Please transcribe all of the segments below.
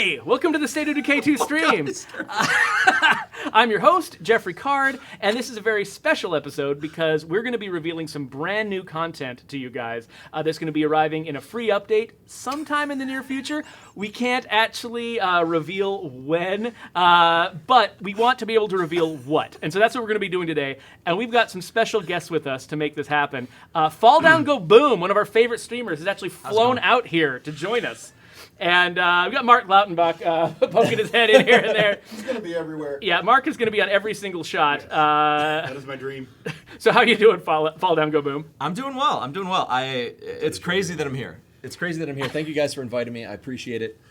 Hey, welcome to the State of Decay 2 stream. I'm your host, Jeffrey Card, and this is a very special episode because we're going to be revealing some brand new content to you guys that's going to be arriving in a free update sometime in the near future. We can't actually reveal when, but we want to be able to reveal what. And so that's what we're going to be doing today. And we've got some special guests with us to make this happen. FallDownGoBoom, one of our favorite streamers, has actually flown out here to join us. And we've got Mark Lautenbach poking his head in here and there. He's going to be everywhere. Yeah, Mark is going to be on every single shot. Yes. That is my dream. So how you doing, FallDownGoBoom? I'm doing well. It's crazy that I'm here. Thank you guys for inviting me. I appreciate it.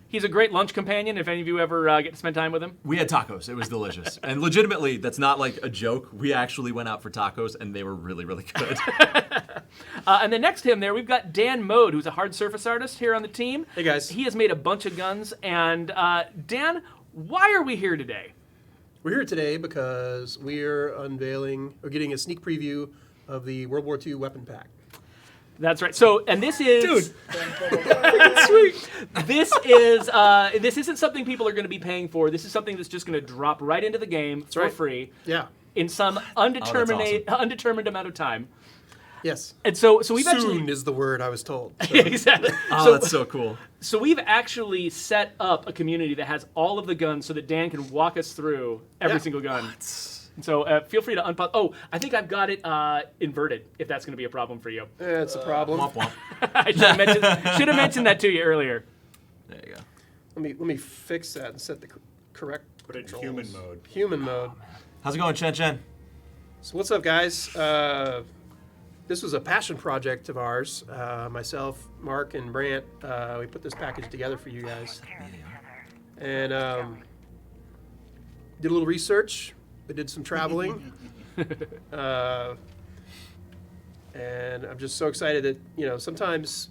He's a great lunch companion, if any of you ever get to spend time with him. We had tacos. It was delicious. And legitimately, that's not like a joke. We actually went out for tacos, and they were really, really good. And then next to him there, we've got Dan Mode, who's a hard surface artist here on the team. Hey, guys. He has made a bunch of guns. And Dan, why are we here today? We're here today because we're getting a sneak preview of the World War II weapon pack. That's right. So, and this is... Sweet. This isn't something people are going to be paying for. This is something that's just going to drop right into the game for free. Yeah. In some undetermined amount of time. Yes. And so we've Soon is the word I was told. So. Exactly. That's so cool. So we've actually set up a community that has all of the guns so that Dan can walk us through every single gun. So feel free to unpause. Oh, I think I've got it inverted, if that's going to be a problem for you. It's a problem. Womp womp. I should have mentioned that to you earlier. There you go. Let me fix that and set the correct Put it in controls. human mode. Human mode. How's it going, Chen? So what's up, guys? This was a passion project of ours. Myself, Mark, and Brant. We put this package together for you guys. And did a little research. We did some traveling. And I'm just so excited that, sometimes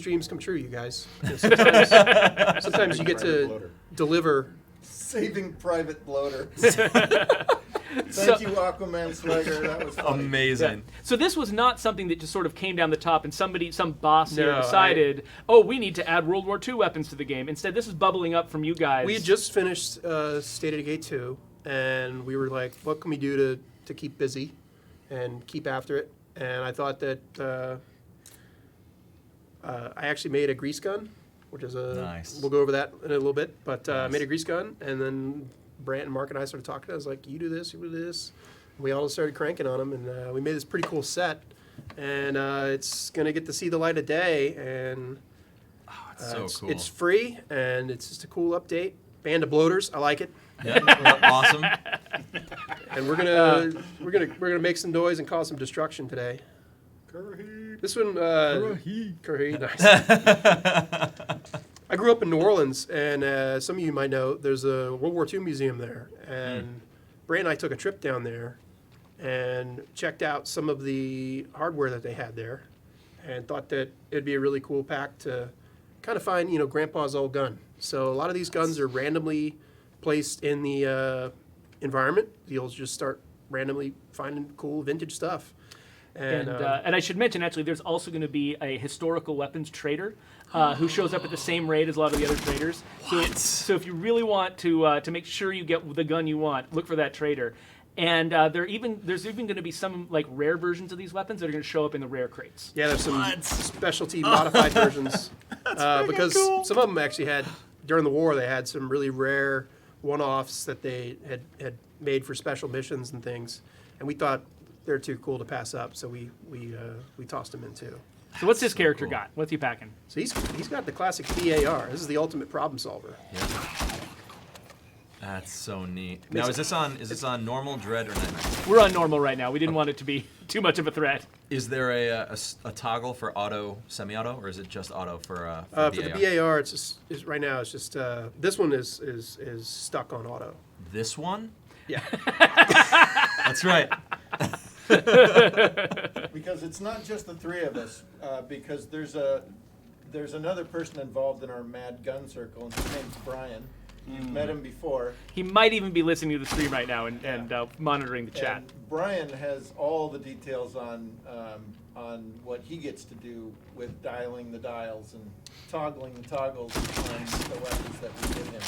dreams come true, you guys. Sometimes you get to deliver. Saving Private Bloater. Thank you, Aquaman Swagger. That was funny. Amazing. Yeah. So this was not something that just sort of came down the top and some boss here No, decided, we need to add World War II weapons to the game. Instead, this is bubbling up from you guys. We had just finished State of Decay 2, and we were like, what can we do to keep busy and keep after it? And I thought that I actually made a grease gun, which is nice. We'll go over that in a little bit, but I made a grease gun, and then Brant and Mark and I started talking. I was like, you do this, you do this. We all started cranking on them, and we made this pretty cool set, and it's going to get to see the light of day, and It's so cool. it's free, and it's just a cool update. Band of bloaters, I like it. Yeah, awesome. And we're gonna make some noise and cause some destruction today. Curry. This one, Curry, nice. I grew up in New Orleans, and some of you might know there's a World War II museum there. And Brant and I took a trip down there and checked out some of the hardware that they had there, and thought that it'd be a really cool pack to kind of find, Grandpa's old gun. So a lot of these guns are randomly placed in the environment. You'll just start randomly finding cool vintage stuff. And I should mention, actually, there's also going to be a historical weapons trader who shows up at the same rate as a lot of the other traders. So if you really want to make sure you get the gun you want, look for that trader. And there's even going to be some like rare versions of these weapons that are going to show up in the rare crates. Yeah, there's some specialty modified versions. Because cool. some of them actually had, during the war, they had some really rare one-offs that they had made for special missions and things. And we thought they're too cool to pass up, so we tossed them in too. So what's this character cool. got? What's he packing? So he's got the classic BAR. This is the ultimate problem solver. Yeah. That's so neat. Now, is this on normal, dread, or nightmare? We're on normal right now. We didn't want it to be too much of a threat. Is there a toggle for auto, semi-auto, or is it just auto for For the BAR, right now it's just this one is stuck on auto. This one? Yeah. That's right. Because it's not just the three of us. Because there's another person involved in our Mad Gun Circle, and his name's Brian. You've met him before. He might even be listening to the stream right now and monitoring the chat. And Brian has all the details on what he gets to do with dialing the dials and toggling the toggles on the weapons that we give him.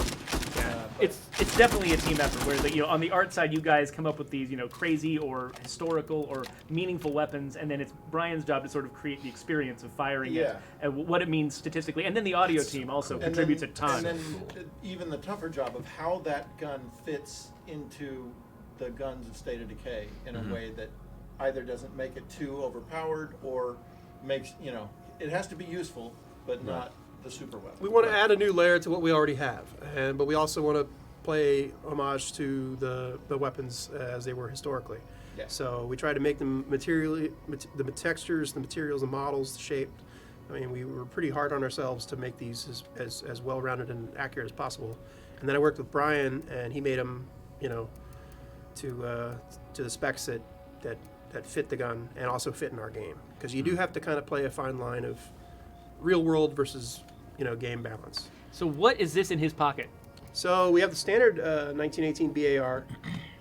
It's definitely a team effort where on the art side you guys come up with these crazy or historical or meaningful weapons, and then it's Brian's job to sort of create the experience of firing it and what it means statistically, and then the audio team also contributes a ton. And then even the tougher job of how that gun fits into the guns of State of Decay in a way that either doesn't make it too overpowered or makes it has to be useful but not the super weapon. We want to add a new layer to what we already have, but we also want to play homage to the weapons as they were historically. Yeah. So we try to make them the textures, the materials, the models, the shape. I mean, we were pretty hard on ourselves to make these as well-rounded and accurate as possible. And then I worked with Brian, and he made them, to the specs that fit the gun and also fit in our game. Because you do have to kind of play a fine line of real world versus game balance. So what is this in his pocket? So we have the standard 1918 BAR,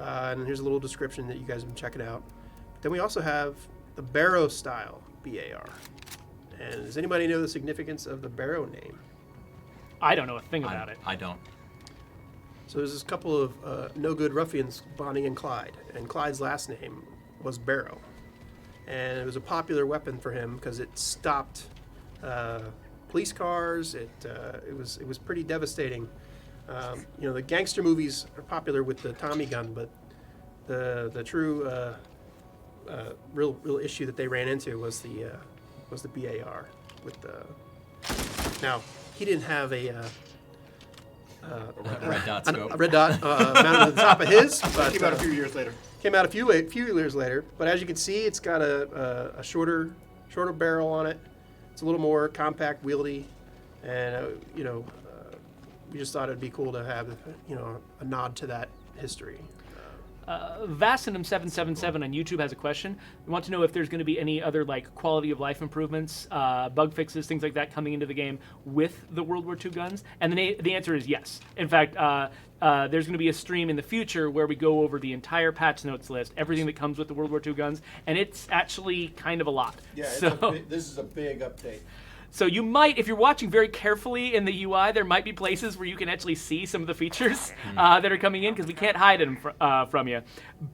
and here's a little description that you guys can check it out. Then we also have the Barrow style BAR. And does anybody know the significance of the Barrow name? I don't know a thing about it. I don't. So there's this couple of no-good ruffians, Bonnie and Clyde, and Clyde's last name was Barrow. And it was a popular weapon for him because it stopped police cars. It was pretty devastating. The gangster movies are popular with the Tommy gun, but the true real issue that they ran into was the BAR with the. Now he didn't have a red dot scope. A red dot mounted at the top of his, but Came out a few years later. Came out a few years later. But as you can see, it's got a shorter barrel on it. It's a little more compact, wieldy, and we just thought it'd be cool to have a nod to that history. Vasinum777 on YouTube has a question. We want to know if there's going to be any other quality of life improvements, bug fixes, things like that coming into the game with the World War II guns. And the answer is yes. In fact, there's going to be a stream in the future where we go over the entire patch notes list, everything that comes with the World War II guns, and it's actually kind of a lot. Yeah, this is a big update. So you might, if you're watching very carefully in the UI, there might be places where you can actually see some of the features that are coming in, because we can't hide them from you.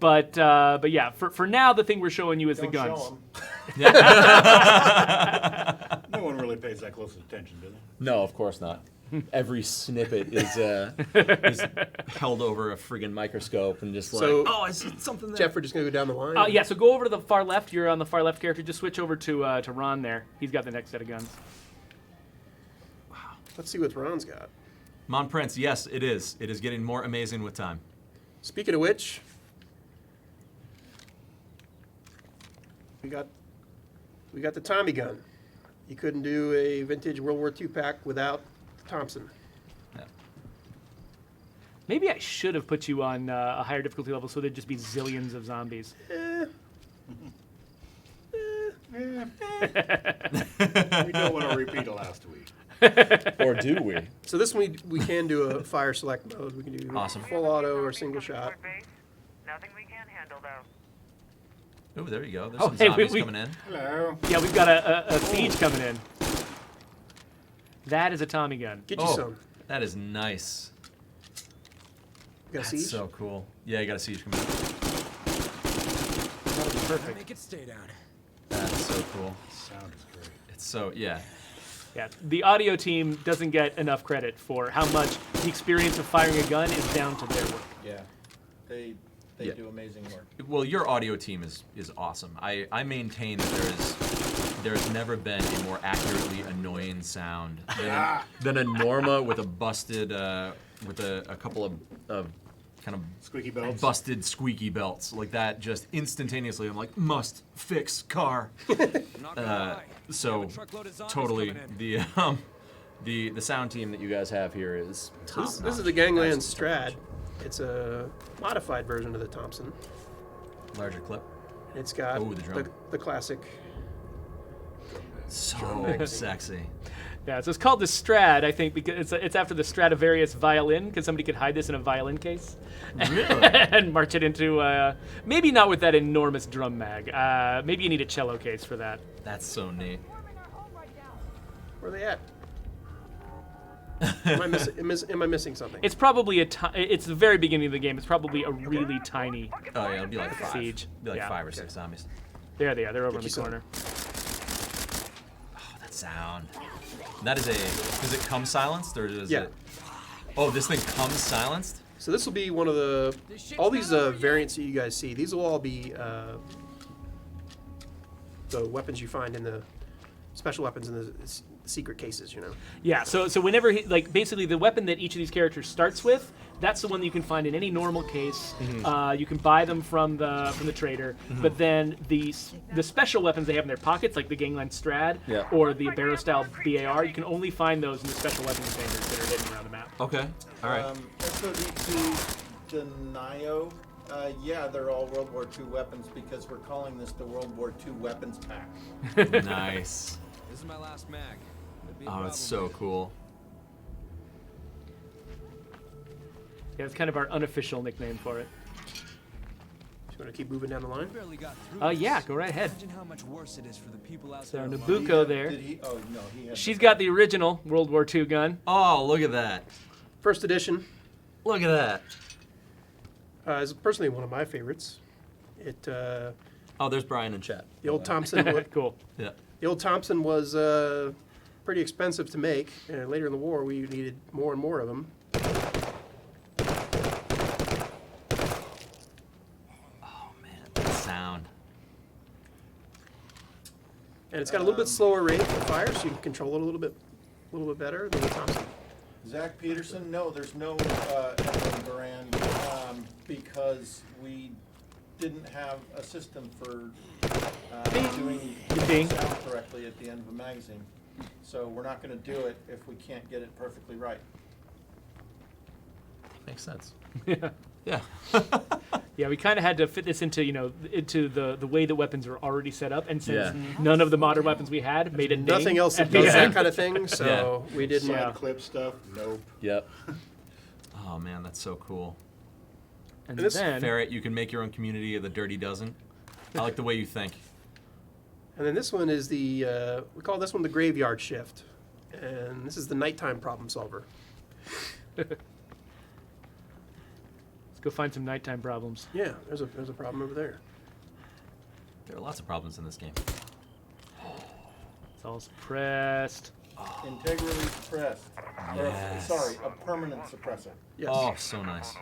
But yeah, for now, the thing we're showing you is the guns. No one really pays that close attention, do they? No, of course not. Every snippet is held over a friggin' microscope and just I see something there. Jeff, we're just going to go down the line? Yeah, so go over to the far left. You're on the far left character. Just switch over to Ron there. He's got the next set of guns. Wow. Let's see what Ron's got. Mon Prince, yes, it is. It is getting more amazing with time. Speaking of which, we got the Tommy gun. You couldn't do a vintage World War II pack without Thompson. Yeah. Maybe I should have put you on a higher difficulty level so there'd just be zillions of zombies. We don't want to repeat of last week. Or do we? So this one we can do a fire select mode. We can do Awesome. full auto or single shot. Nothing we can't handle though. Oh, there you go. There's Oh, some hey, zombies we- coming in. Hello. Yeah, we've got a siege coming in. That is a Tommy gun. Get you some. That is nice. You got a That's siege? so cool. Yeah, you got a siege coming in. That'll be perfect. Make it stay down. That's so cool. Sound is great. It's so, yeah. Yeah, the audio team doesn't get enough credit for how much the experience of firing a gun is down to their work. Yeah, they Yeah. do amazing work. Well, your audio team is awesome. I maintain that there's never been a more accurately annoying sound than a Norma with a busted with a couple of kind of Squeaky belts. busted squeaky belts like that. Just instantaneously, I'm like, must fix car. Not gonna lie. So We have a truckload of zombies totally coming in. the sound team that you guys have here is top. This is the Gangland Strad. It's a modified version of the Thompson. Larger clip. It's got Oh, the drum. the classic So sexy. Yeah, so it's called the Strad, I think, because it's after the Stradivarius violin, because somebody could hide this in a violin case. Really? And march it into, maybe not with that enormous drum mag. Maybe you need a cello case for that. That's so neat. Where are they at? Am I missing something? It's probably it's the very beginning of the game. It's probably a really tiny Oh yeah, it'll be like 5. siege. Be like Yeah. 5 or 6 zombies. There they are. They're over in the you some. corner. Oh, that sound. That is does it come silenced or does Yeah. it? Oh, this thing comes silenced? So this will be one of all these variants that you guys see. These will all be the weapons you find in the special weapons in the secret cases. Yeah. So whenever basically the weapon that each of these characters starts with, that's the one that you can find in any normal case. You can buy them from the trader, but then the special weapons they have in their pockets, like the Gangland Strad or the Barrow style BAR, you can only find those in the special weapon containers that are hidden around the map. Okay. All right. SOD2 Denio, yeah, they're all World War II weapons because we're calling this the World War II weapons pack. Nice. This is my last mag. Could be a Oh, it's problem. so cool. Yeah, it's kind of our unofficial nickname for it. You want to keep moving down the line? Barely got through. Yeah, this. go right ahead. Imagine how much worse it is for the people out So there. Nabucco there. Did he? Oh no, he had. She's got the original World War II gun. Oh, look at that. First edition Look at that. is personally one of my favorites. It Oh, there's Brian in chat. the old Thompson. Cool. Yeah. The old Thompson was pretty expensive to make, and later in the war we needed more and more of them. Oh man, that sound. And it's got a little bit slower rate of fire, so you can control it a little bit better than the Thompson. Zach Peterson. No, there's no Edwin Brand because we didn't have a system for doing Ding. sound correctly at the end of a magazine. So we're not going to do it if we can't get it perfectly right. Makes sense. Yeah. Yeah. Yeah, we kind of had to fit this into the way the weapons are already set up, and since Yeah. none of the modern weapons we had made a name Nothing else at that the does that end. kind of thing, so we didn't. Yeah. Clip stuff? Nope. Yep. Oh man, that's so cool. And And this then Ferret, you can make your own community of the Dirty Dozen. I like the way you think. And then this one is we call this one the graveyard shift, and this is the nighttime problem solver. let's go find some nighttime problems. Yeah, there's a problem over there. There are lots of problems in this game. It's all suppressed. Integrally suppressed. Or, Yes. sorry, a permanent suppressor. Yes. Oh, so nice.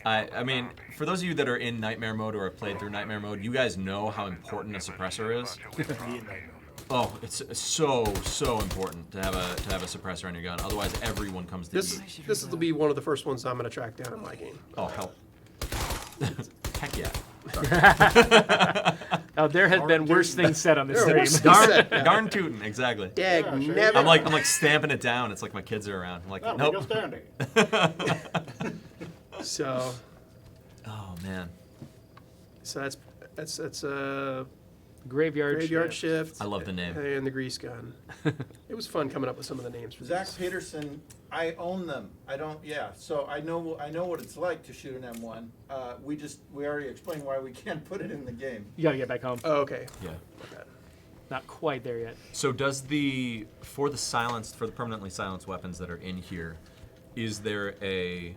I mean, for those of you that are in Nightmare mode or have played through Nightmare mode, you guys know how important a suppressor is. Oh, it's so important to have a suppressor on your gun. Otherwise, everyone comes to This eat. this will be one of the first ones I'm going to track down in my game. Oh, hell. Heck yeah. Oh, there has been worse things said on this There are stream. worse- Darn, darn tootin', exactly. Dag Yeah, sure. never. I'm like stamping it down. It's like my kids are around. I'm like, That'll nope. make us standing. So Oh man, that's Graveyard graveyard shift. shift. I love the name. And the grease gun. It was fun coming up with some of the names for Zach these. Peterson, I own them. I don't. Yeah. So I know what it's like to shoot an M1. We already explained why we can't put it in the game. You gotta get back home. Oh, okay. Yeah. Not quite there yet. So does for the permanently silenced weapons that are in here, is there a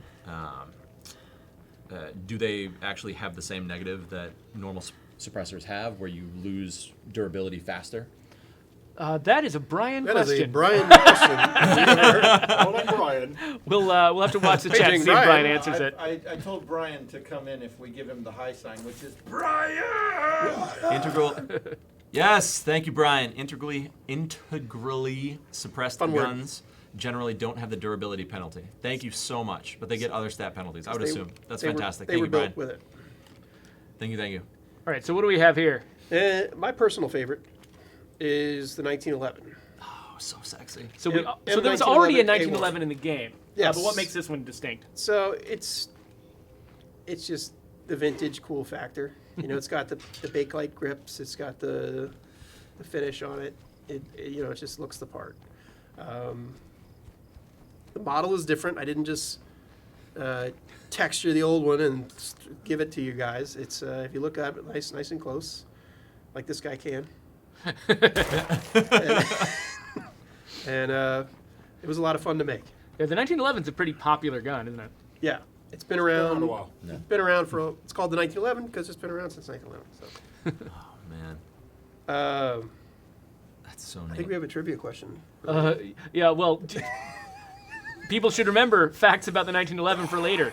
do they actually have the same negative that normal suppressors have, where you lose durability faster? That is a Brian That is question. a Brian question. Don't let Brian. We'll have to watch the chat and Paging see if Brian Brian. answers it. I told Brian to come in if we give him the high sign, which is Integral. Yes, thank you, Brian. Integrally suppressed Fun word. guns generally don't have the durability penalty. Thank you so much, but they get other stat penalties. I would assume. That's fantastic. They Thank were you, built Brian. with it. Thank you. Thank you. All right, so what do we have here? My personal favorite is the 1911. Oh, so sexy. So M- so there was already a 1911 1911 in the game. Yes. But what makes this one distinct? So it's just the vintage cool factor. You know, it's got the Bakelite grips. It's got the the finish on it, it just looks the part. The model is different. I didn't just texture the old one and give it to you guys. It's if you look at it nice and close, like this guy can. and it was a lot of fun to make. Yeah, the 1911 is a pretty popular gun, isn't it? Yeah, it's been around around. a while. Yeah. Been around for. It's called the 1911 because it's been around since 1911. So. Oh man, that's so neat. I think we have a trivia question. Yeah, well, people should remember facts about the 1911 for later.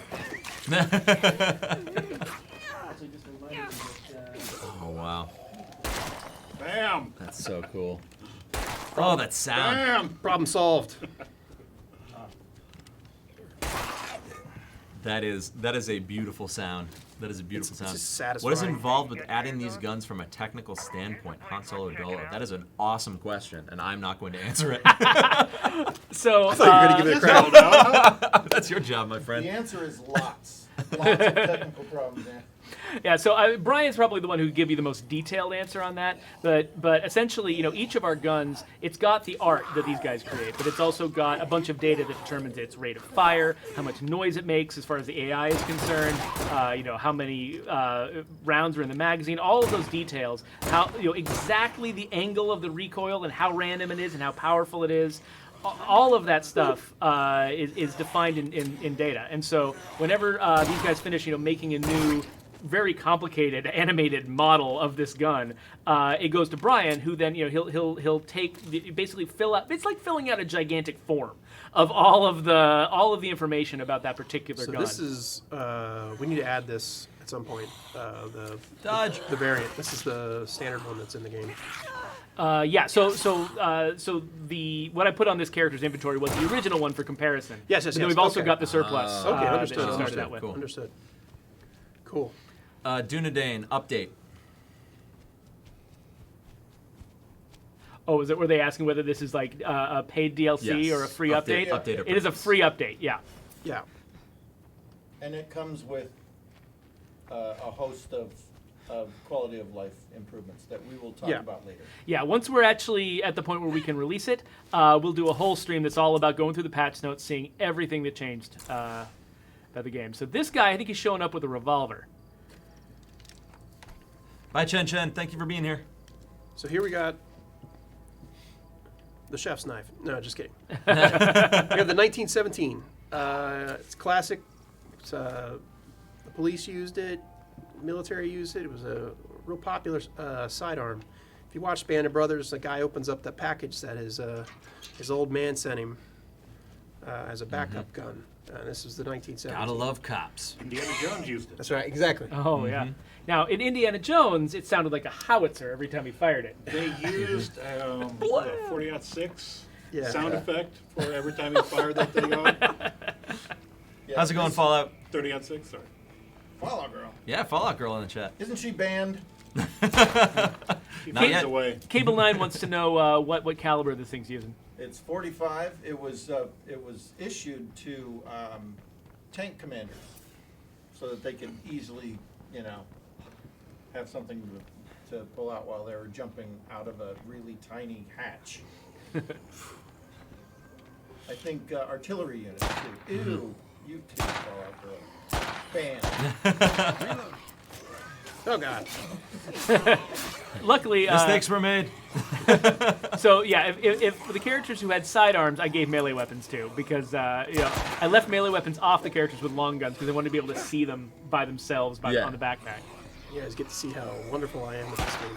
Oh wow, Bam! that's so cool. Oh, that sound. Bam! Problem solved. That is a beautiful sound. That is a beautiful It's sound. just What is satisfying. involved with adding these guns from a technical standpoint, Han Solo Dolo? That is an awesome question, and I'm not going to answer it. So, I thought you were going to give it a credit. That's your job, my friend. The answer is lots. Lots of technical problems, yeah. yeah, so Brian's probably the one who would give you the most detailed answer on that. But essentially, each of our guns, it's got the art that these guys create, but it's also got a bunch of data that determines its rate of fire, how much noise it makes as far as the AI is concerned, how many rounds are in the magazine, all of those details, how exactly the angle of the recoil and how random it is and how powerful it is. All of that stuff is defined in data, and so whenever these guys finish, making a new, very complicated animated model of this gun, it goes to Brian, who then he'll basically fill out. It's like filling out a gigantic form of all of the information about that particular So gun. this is we need to add this at some point. The Dodge. the variant. This is the standard one that's in the game. Yeah. So the what I put on this character's inventory was the original one for comparison. Yes, And then yes. we've also Okay. got the surplus. Okay, that understood, she started understood. out with. Cool. Understood. Cool. Dunedain, update. Oh, were they asking whether this is like a paid DLC Yes. or a free update? Update or It is a purchase. free update. Yeah. Yeah. And it comes with a host of quality of life improvements that we will talk Yeah. about later. Yeah, once we're actually at the point where we can release it, we'll do a whole stream that's all about going through the patch notes, seeing everything that changed about the game. So this guy, I think he's showing up with a revolver. Bye, Chen Chen. Thank you for being here. So here we got the chef's knife. No, just kidding. We have the 1917. It's classic. It's, the police used it. Military used it. It was a real popular sidearm. If you watch Band of Brothers, the guy opens up the package that his old man sent him as a backup gun. This was the 1917. Gotta love cops. Indiana Jones used it. That's right, exactly. Oh, yeah. Now, in Indiana Jones, it sounded like a howitzer every time he fired it. They used 40-06 Yeah. sound effect for every time he fired that thing on. Yeah, How's it going, Fallout? 30-06, sorry. Fallout Girl. Yeah, Fallout Girl in the chat. Isn't she banned? He Not fades yet. away. Cable 9 wants to know what caliber this thing's using. It's 45. It was issued to tank commanders so that they could easily, have something to pull out while they were jumping out of a really tiny hatch. I think artillery units too. Ew, you too, Fallout Girl. Banned. Oh, God. Luckily, Mistakes were made. so yeah, if for the characters who had sidearms, I gave melee weapons too, because I left melee weapons off the characters with long guns because I wanted to be able to see them by themselves on the backpack. You guys get to see how wonderful I am with this game.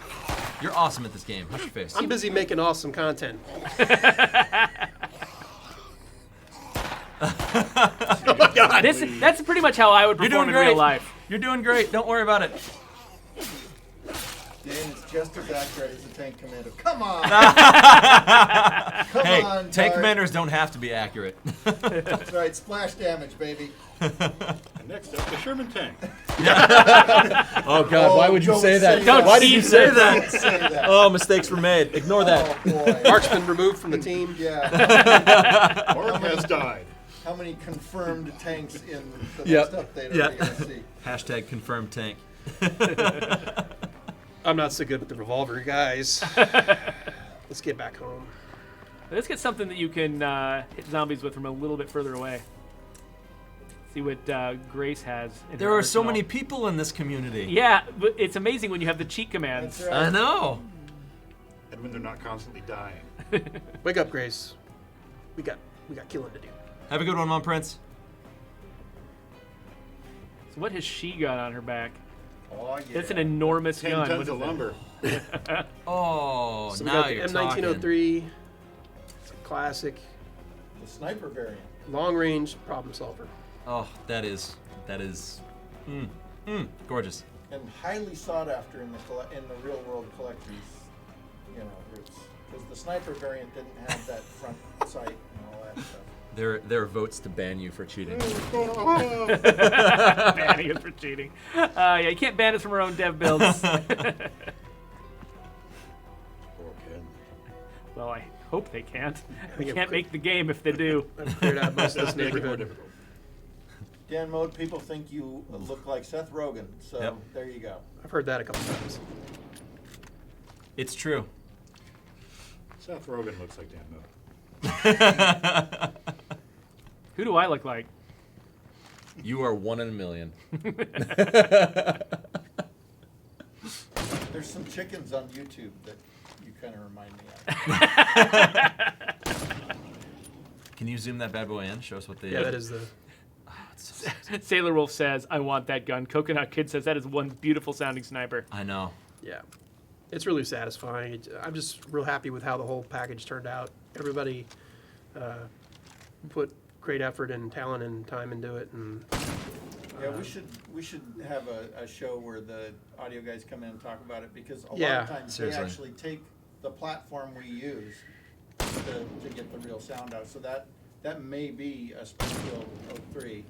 You're awesome at this game. Hush your face. I'm busy making awesome content. That's pretty much how I would You're perform doing in real great. life. You're doing great. Don't worry about it. Dan is just as accurate as a tank commander. Come on! Come Hey, on, tank Dart. commanders don't have to be accurate. That's right, splash damage, baby. And next up, the Sherman tank. Oh God, why would you don't say that? Don't Why did tease you say them. that? Don't say that. Oh, mistakes were made. Ignore that. Oh, boy. Mark's been removed from the team. Yeah. Mark has died. How many confirmed tanks in the Yep. next update are Yep. we going to see? Hashtag confirmed tank. I'm not so good with the revolver, guys. Let's get back home. Let's get something that you can hit zombies with from a little bit further away. See what Grace has. In There her are so arsenal. many people in this community. Yeah, but it's amazing when you have the cheat commands. That's right. I know. And when they're not constantly dying. Wake up, Grace. We got killing to do. Have a good one, Mom Prince. So what has she got on her back? Oh, yeah. That's an enormous 10 gun. tons What of is that? lumber. Oh, So we now got the you're M1903. It's a classic, The sniper variant. long-range problem solver. Oh, that is, gorgeous. And highly sought after in the real world collectors, groups, because the sniper variant didn't have that front sight and all that stuff. There are votes to ban you for cheating. Banning us for cheating. Yeah, you can't ban us from our own dev builds. Poor kid. Well, I hope they can't. We think can't make the game if they do. I've cleared out most of this Make it more neighborhood. difficult. Dan Mode, people think you look like Seth Rogen, so Yep. there you go. I've heard that a couple times. It's true. Seth Rogen looks like Dan Mode. Who do I look like? You are 1 in a million. There's some chickens on YouTube that you kind of remind me of. Can you zoom that bad boy in? Show us what they. Yeah, that is the. It's so- Sailor Wolf says, I want that gun. Coconut Kid says, that is one beautiful sounding sniper. I know. Yeah, it's really satisfying. I'm just real happy with how the whole package turned out. Everybody put great effort and talent and time into it, and Yeah, we should have a show where the audio guys come in and talk about it, because a lot Yeah, of times seriously. they actually take the platform we use to get the real sound out. So that may be a Springfield 03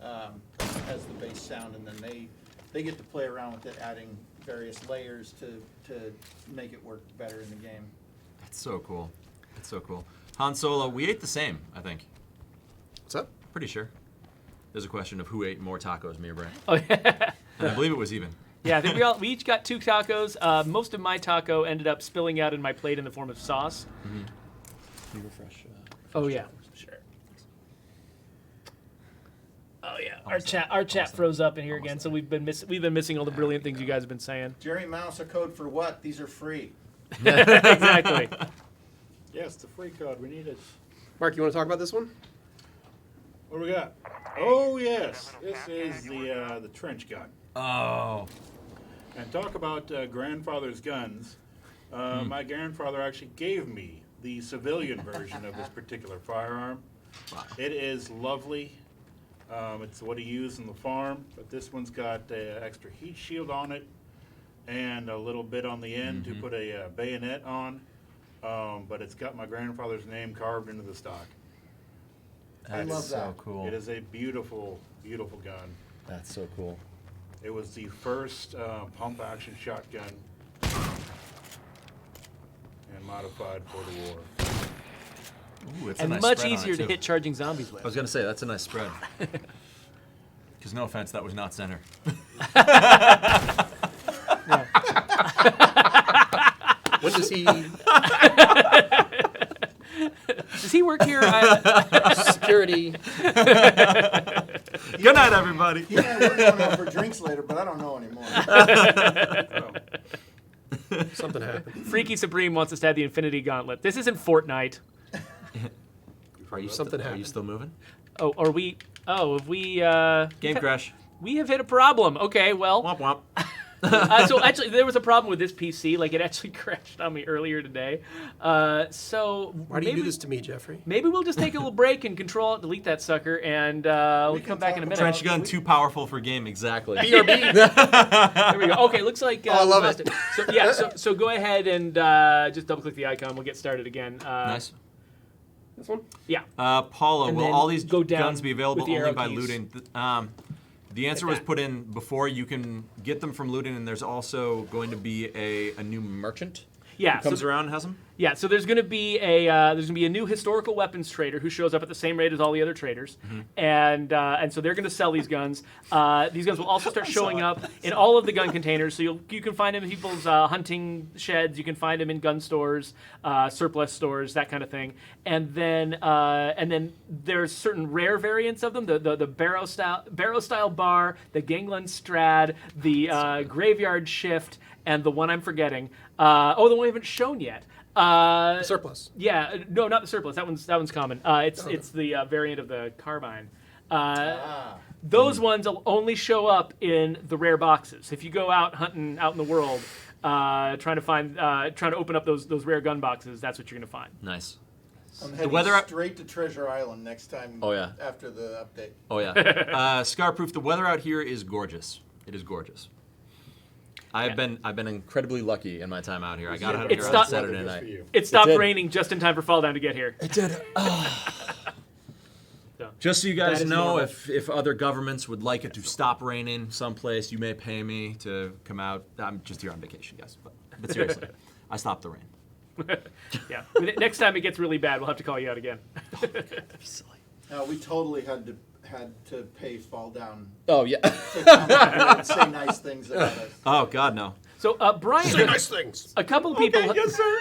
as the bass sound, and then they get to play around with it, adding various layers to make it work better in the game. That's so cool. That's so cool. Han Solo, we ate the same, I think. what's up? Pretty sure. There's a question of who ate more tacos, me or Brant. Oh, yeah. And I believe it was even. Yeah, I think we each got 2 tacos. Most of my taco ended up spilling out in my plate in the form of sauce. Can you refresh? Oh, yeah. Sure. Oh, yeah. Our chat froze up in here again, so we've been missing all the brilliant things you guys have been saying. Jerry Mouse, a code for what? These are free. Exactly. Yes, the free code. We need it. Mark, you want to talk about this one? What do we got? Oh, yes. This is the trench gun. Oh. And talk about grandfather's guns. My grandfather actually gave me the civilian version of this particular firearm. Wow. It is lovely. It's what he used in the farm, but this one's got an extra heat shield on it and a little bit on the end to put a bayonet on. But it's got my grandfather's name carved into the stock. That's love so that. cool. It is a beautiful, beautiful gun. That's so cool. It was the first pump-action shotgun and modified for the war. Ooh, it's And a nice much spread on it, easier to too. hit charging zombies with. I was gonna say that's a nice spread. Because no offense, that was not center. When does he Does he work here? security? Good night, everybody. He and I were going out for drinks later, but I don't know anymore. Something happened. Freaky Supreme wants us to have the Infinity Gauntlet. This isn't Fortnite. Are you Something Are you happened. still moving? Oh, are we? Oh, have we? Game crash. We have hit a problem. Okay, well. Womp womp. So actually, there was a problem with this PC. Like, it actually crashed on me earlier today. So Why do you do this to me, Jeffrey? Maybe we'll just take a little break and Control Alt Delete that sucker, and we'll We come can back in a talk minute. Trench gun too powerful for game. Exactly. BRB. There we go. Okay, looks like I we love lost it. So yeah, so go ahead and just double click the icon. We'll get started again. Nice. This one? Yeah. Paula, And will then all these go down guns be available with the only arrow by keys. looting? The answer was put in before. You can get them from looting, and there's also going to be a new merchant. Yeah, Comes so, around and has them? yeah. So there's going to be a new historical weapons trader who shows up at the same rate as all the other traders, and so they're going to sell these guns. These guns will also start showing up in all of the gun containers. So you can find them in people's hunting sheds. You can find them in gun stores, surplus stores, that kind of thing. And then there's certain rare variants of them: the barrow style bar, the gangland strad, the graveyard shift, and the one I'm forgetting. The one we haven't shown yet. Surplus. Yeah, no, not the surplus. That one's common. It's the variant of the carbine. Those ones will only show up in the rare boxes. If you go out hunting out in the world, trying to open up those rare gun boxes, that's what you're gonna find. Nice. I'm heading weather- straight to Treasure Island next time. Oh, yeah. After the update. Oh, yeah. Scarproof, the weather out here is gorgeous. It is gorgeous. I've been incredibly lucky in my time out here. I got out It here on stopped- Saturday Just night. for you. It stopped did. raining just in time for Fall Down to get here. It did. So, Just so you That guys is know, normal. if other governments would like it to stop raining someplace, you may pay me to come out. I'm just here on vacation, guys. But seriously, I stopped the rain. yeah. Next time it gets really bad, we'll have to call you out again. Silly. We totally had to pay Fall Down Oh, yeah. to come out here and say nice things about us. Oh, God, no. So Brian, Nice things. a couple of people. yes, sir.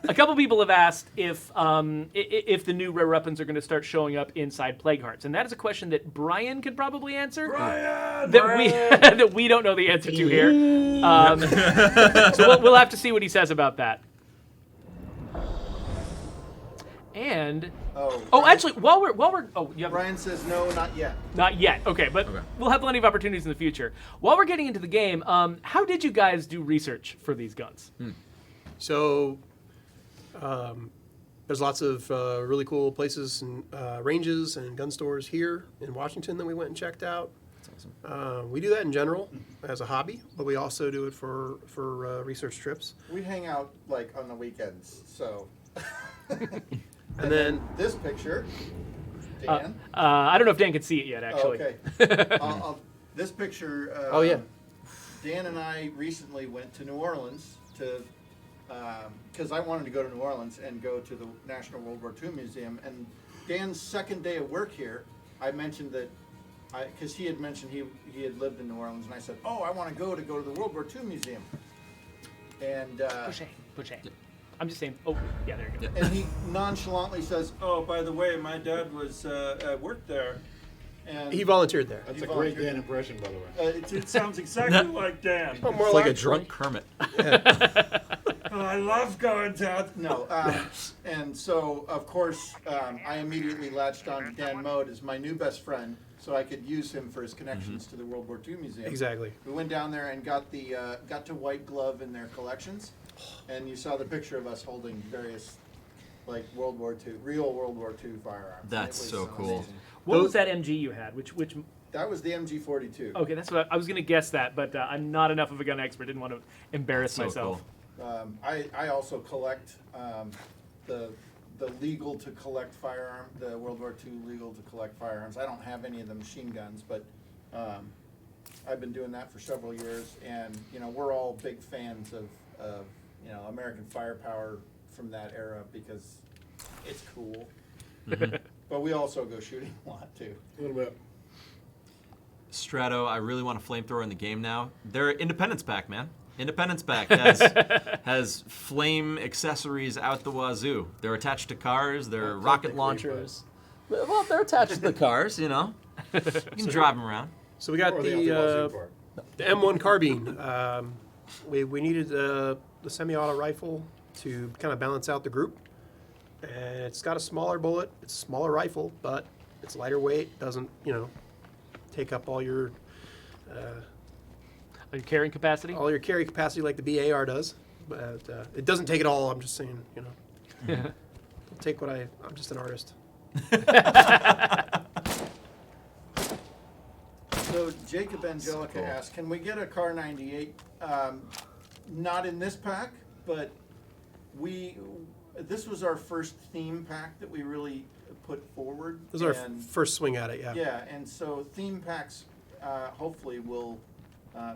A couple people have asked if the new rare weapons are going to start showing up inside Plague Hearts, and that is a question that Brian could probably answer. That we don't know the answer to here. So we'll have to see what he says about that. And actually, while we're you have Brian says no, not yet. not yet. Okay, but we'll have plenty of opportunities in the future. While we're getting into the game, how did you guys do research for these guns? So, there's lots of really cool places and ranges and gun stores here in Washington that we went and checked out. That's awesome. We do that in general as a hobby, but we also do it for research trips. We hang out like on the weekends, so. And then This picture, Dan. I don't know if Dan can see it yet, actually. Okay. This picture. Oh, yeah. Dan and I recently went to New Orleans to, because I wanted to go to New Orleans and go to the National World War II Museum. And Dan's second day of work here, I mentioned that, because he had mentioned he had lived in New Orleans, and I said, "Oh, I want to go to the World War II Museum." And Push A. I'm just saying. Oh, yeah, there you go. and he nonchalantly says, "Oh, by the way, my dad was worked there." And he volunteered there. That's You a great volunteered. Dan impression, by the way. it sounds exactly like Dan. More It's like a actually. drunk Kermit. I love going down. No, and so of course I immediately latched on to Dan Mode as my new best friend, so I could use him for his connections to the World War II Museum. Exactly. We went down there and got to white glove in their collections, and you saw the picture of us holding various like real World War II firearms. That's It was so cool. amazing. What was that MG you had? Which? That was the MG42. Okay, that's what I was going to guess that, but I'm not enough of a gun expert. Didn't want to embarrass So myself. cool. I also collect the legal to collect firearm, the World War II legal to collect firearms. I don't have any of the machine guns, but I've been doing that for several years, and we're all big fans of American firepower from that era because it's cool. But we also go shooting a lot too. A little bit. Strato, I really want a flamethrower in the game now. They're Independence Pack, man. Independence Pack has flame accessories out the wazoo. They're attached to cars. They're rocket launchers. Well, they're attached to the cars, You can drive them around. So we got Or the anti-wazoo part. M1 carbine. We needed the semi-auto rifle to kind of balance out the group. And it's got a smaller bullet. It's a smaller rifle, but it's lighter weight. Doesn't, take up all your Carrying capacity. carry capacity like the BAR does. But it doesn't take it all. I'm just saying, I'll take what I'm just an artist. So Jacob Angelica cool. asked, can we get a Car 98? Not in this pack, but this was our first theme pack that we really put forward. This is our and- first swing at it, yeah. Yeah, and so theme packs hopefully will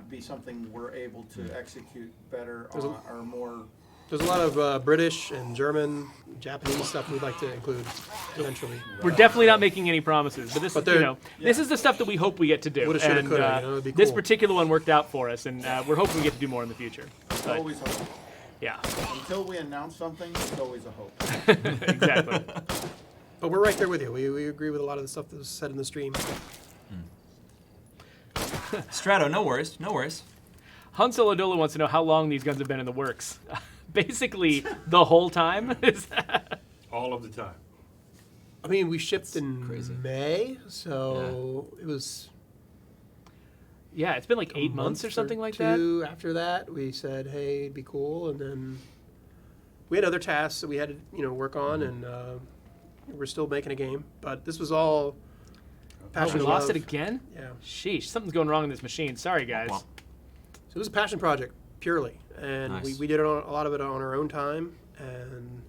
be something we're able to execute better There's a- or more There's a lot of British and German, Japanese stuff we'd like to include eventually. We're definitely not making any promises, but this But is, you they're- know, this is the stuff that we hope we get to do. Woulda, shoulda, And, coulda, you know, it'd be This cool. particular one worked out for us, and we're hoping we get to do more in the future. But, Always a hope. yeah, Until we announce something, it's always a hope. exactly. But we're right there with you. We agree with a lot of the stuff that was said in the stream. Strato, no worries, no worries. Han Solo Dolo wants to know how long these guns have been in the works. Basically, the whole time. All of the time. I mean, we shipped in crazy. May, so it was Yeah, it's been like 8 a months or month something like that. two after that. We said, hey, it'd be cool. And then we had other tasks that we had to, work on, and we're still making a game. But this was all Oh, passion we and lost love. it again? Yeah. Sheesh, something's going wrong in this machine. Sorry, guys. Well, So it was a passion project, purely. And Nice. we did a lot of it on our own time. And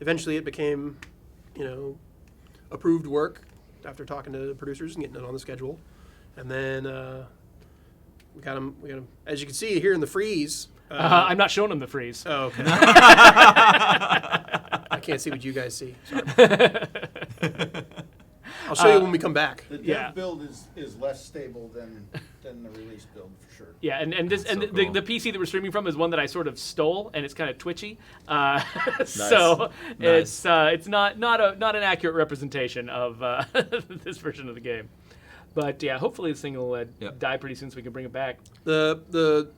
eventually it became, approved work after talking to the producers and getting it on the schedule. And then we got them, as you can see here in the freeze. I'm not showing them the freeze. Oh, okay. I can't see what you guys see. Sorry. I'll show you when we come back. The dev Yeah. build is less stable than the release build for sure. Yeah, and That's so cool. the PC that we're streaming from is one that I sort of stole, and it's kind of twitchy. So Nice. it's not an accurate representation of this version of the game. But yeah, hopefully this thing will Yep. die pretty soon, so we can bring it back. The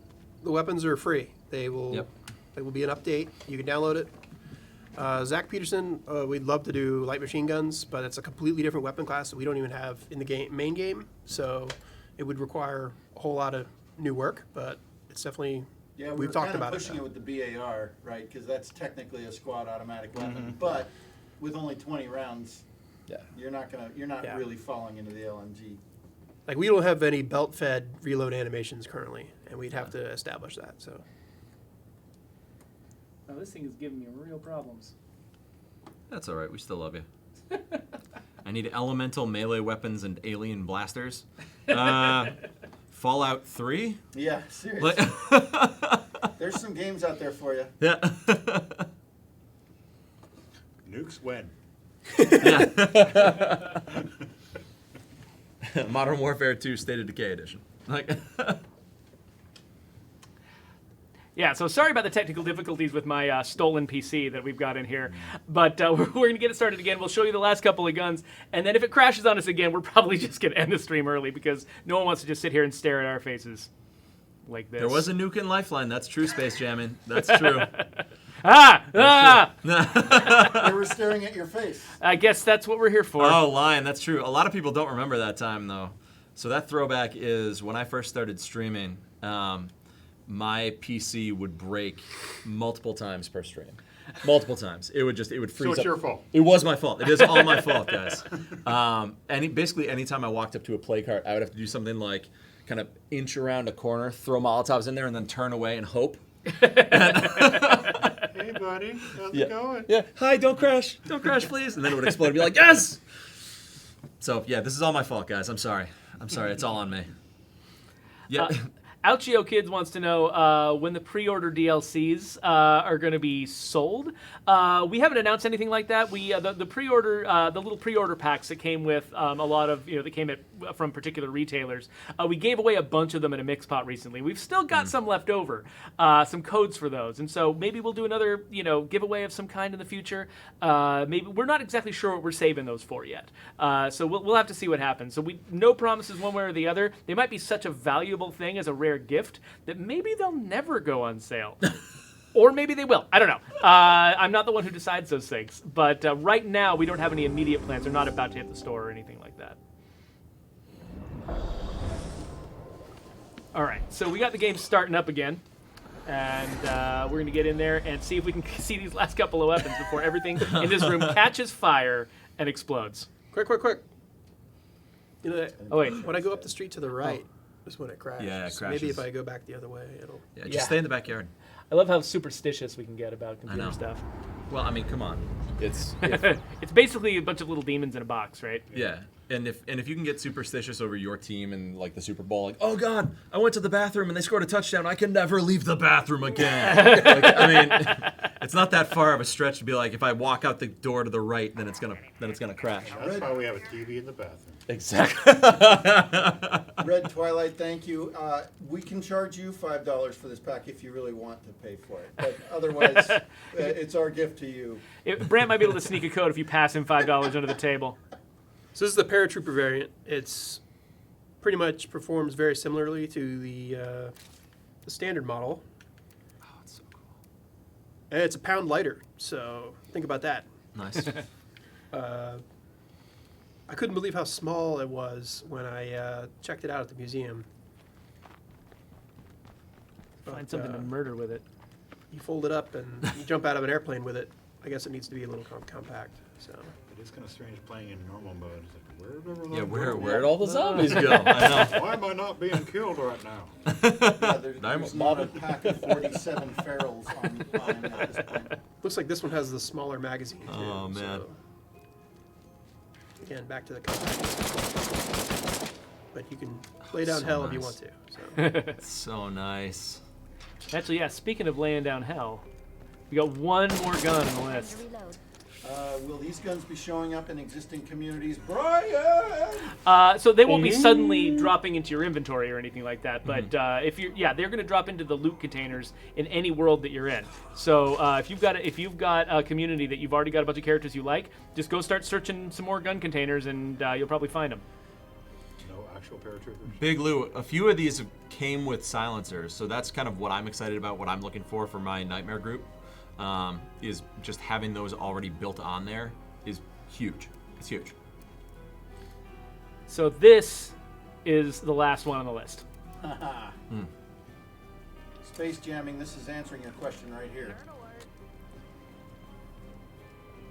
weapons are free. They will Yep. They will be an update. You can download it. Zach Peterson, we'd love to do light machine guns, but it's a completely different weapon class that we don't even have in the main game. So it would require a whole lot of new work, but it's definitely Yeah, we've we're talked kind of about pushing it. it with the BAR, right? Because that's technically a squad automatic weapon, but with only 20 rounds, Yeah. you're not Yeah. really falling into the LMG. Like we don't have any belt-fed reload animations currently, and we'd have to establish that. So Oh, this thing is giving me real problems. That's all right. We still love you. I need elemental melee weapons and alien blasters. Fallout 3? Yeah, seriously. Like, There's some games out there for you. yeah. Nukes when? Modern Warfare 2 State of Decay edition. Like, Yeah, so sorry about the technical difficulties with my stolen PC that we've got in here. But we're going to get it started again. We'll show you the last couple of guns. And then if it crashes on us again, we're probably just going to end the stream early because no one wants to just sit here and stare at our faces like this. there was a nuke in Lifeline. That's true, Space Jammin'. That's true. They were staring at your face. I guess that's what we're here for. Oh, Lion. That's true. A lot of people don't remember that time, though. So that throwback is when I first started streaming, my PC would break multiple times per stream. Multiple times. It would freeze So it's up. your fault. It was my fault. It is all my fault, guys. Basically, anytime I walked up to a play cart, I would have to do something like kind of inch around a corner, throw Molotovs in there, and then turn away and hope. Hey, buddy. How's it going? Yeah. Hi, don't crash. Don't crash, please. And then it would explode and be like, yes! So, yeah, this is all my fault, guys. I'm sorry. It's all on me. Yeah. Alchio Kids wants to know when the pre-order DLCs are going to be sold. We haven't announced anything like that. We the pre-order, the little pre-order packs that came with a lot of that came from particular retailers. We gave away a bunch of them in a mix pot recently. We've still got some left over, some codes for those, and so maybe we'll do another giveaway of some kind in the future. Maybe we're not exactly sure what we're saving those for yet. So we'll have to see what happens. So no promises one way or the other. They might be such a valuable thing as a rare gift that maybe they'll never go on sale. Or maybe they will. I don't know. I'm not the one who decides those things. But right now, we don't have any immediate plans. They're not about to hit the store or anything like that. All right. So we got the game starting up again. And we're going to get in there and see if we can see these last couple of weapons before everything in this room catches fire and explodes. quick. Oh, wait. When I go up the street to the right is when it crashes. Yeah, it Maybe crashes. if I go back the other way, it'll. Yeah, just stay in the backyard. I love how superstitious we can get about I computer know. stuff. Well, I mean, come on. It's It's basically a bunch of little demons in a box, right? yeah. And if you can get superstitious over your team and like the Super Bowl, like, oh God, I went to the bathroom and they scored a touchdown. I can never leave the bathroom again. Like, I mean, It's not that far of a stretch to be like, if I walk out the door to the right, then it's gonna crash. That's why we have a TV in the bathroom. Exactly. Red Twilight, thank you. We can charge you $5 for this pack if you really want to pay for it. But otherwise, it's our gift to you. Brant might be able to sneak a code if you pass him $5 under the table. So this is the paratrooper variant. It's pretty much performs very similarly to the standard model. Oh, it's so cool. And it's a pound lighter, so think about that. Nice. I couldn't believe how small it was when I checked it out at the museum. Find But, something to murder with it. You fold it up and you jump out of an airplane with it. I guess it needs to be a little compact. So It is kind of strange playing in normal mode. It's like, Where'd all the zombies go? I know. Why am I not being killed right now? Yeah, there's not a pack of 47 ferals on at this point. looks like this one has the smaller magazine too. Oh, man. So, again, back to the compact. But you can lay down So hell if you nice. want to. So. So nice. Actually, yeah, speaking of laying down hell, we got one more gun on the list. Will these guns be showing up in existing communities? Brian! So they won't be suddenly dropping into your inventory or anything like that. But if you're, they're going to drop into the loot containers in any world that you're in. So if you've got a community that you've already got a bunch of characters you like, just go start searching some more gun containers, and you'll probably find them. No actual paratroopers. Big Lou, a few of these came with silencers, so that's kind of what I'm excited about, what I'm looking for my Nightmare group, is just having those already built on there is huge. It's huge. So this is the last one on the list. Space jamming, this is answering your question right here.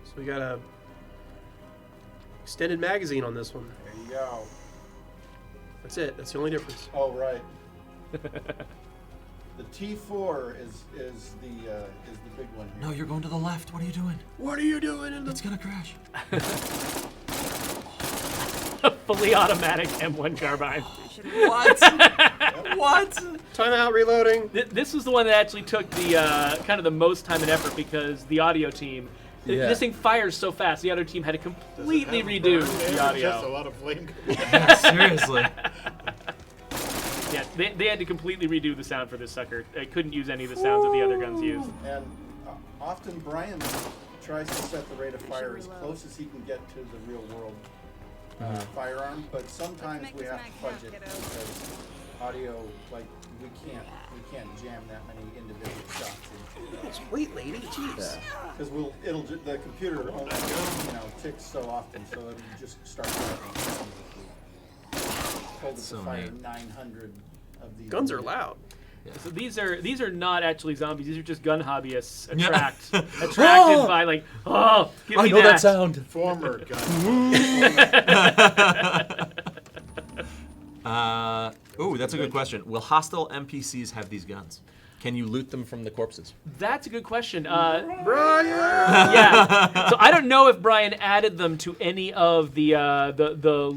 So we got a extended magazine on this one. There you go. That's it. That's the only difference. Oh, right. The T4 is the big one here. No, you're going to the left. What are you doing? What are you doing in the? It's gonna crash. Fully automatic M1 carbine. What? What? Timeout. Reloading. This was the one that actually took the kind of the most time and effort because the audio team. Yeah. This thing fires so fast, the other team had to completely redo the Just a audio. lot of flame. Seriously. Yeah, they had to completely redo the sound for this sucker. They couldn't use any of the sounds that the other guns used. And often Brian tries to set the rate of fire as close as he can get to the real world firearm, but sometimes we have to fudge it because audio, like we can't jam that many individual shots into. Wait, lady. Jeez. Because the computer only ticks so often, so it'll just start firing. Hold it So to fire neat. 900 of these. Guns are loud. So these are not actually zombies. These are just gun hobbyists Yeah. attracted by like, oh, give me that. sound. Former gun. Ooh, that's a good question. Will hostile NPCs have these guns? Can you loot them from the corpses? That's a good question. Brian. Yeah. So I don't know if Brian added them to any of the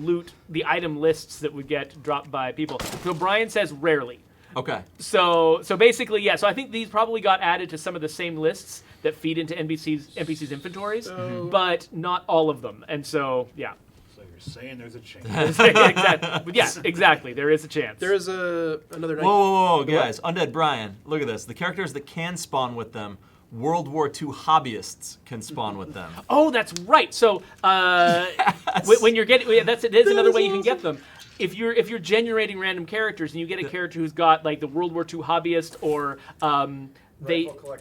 loot, the item lists that would get dropped by people. So Brian says rarely. Okay. So basically, yeah. So I think these probably got added to some of the same lists that feed into NPCs' inventories, but not all of them. And so, yeah. So you're saying there's a chance. Exactly. Yeah, exactly. There is a chance. There is another. Whoa, guys. Undead Brian, look at this. The characters that can spawn with them, World War II hobbyists can spawn with them. Oh, that's right. So when you're getting, there's another way you can get them. If you're generating random characters and you get a character who's got like the World War II hobbyist or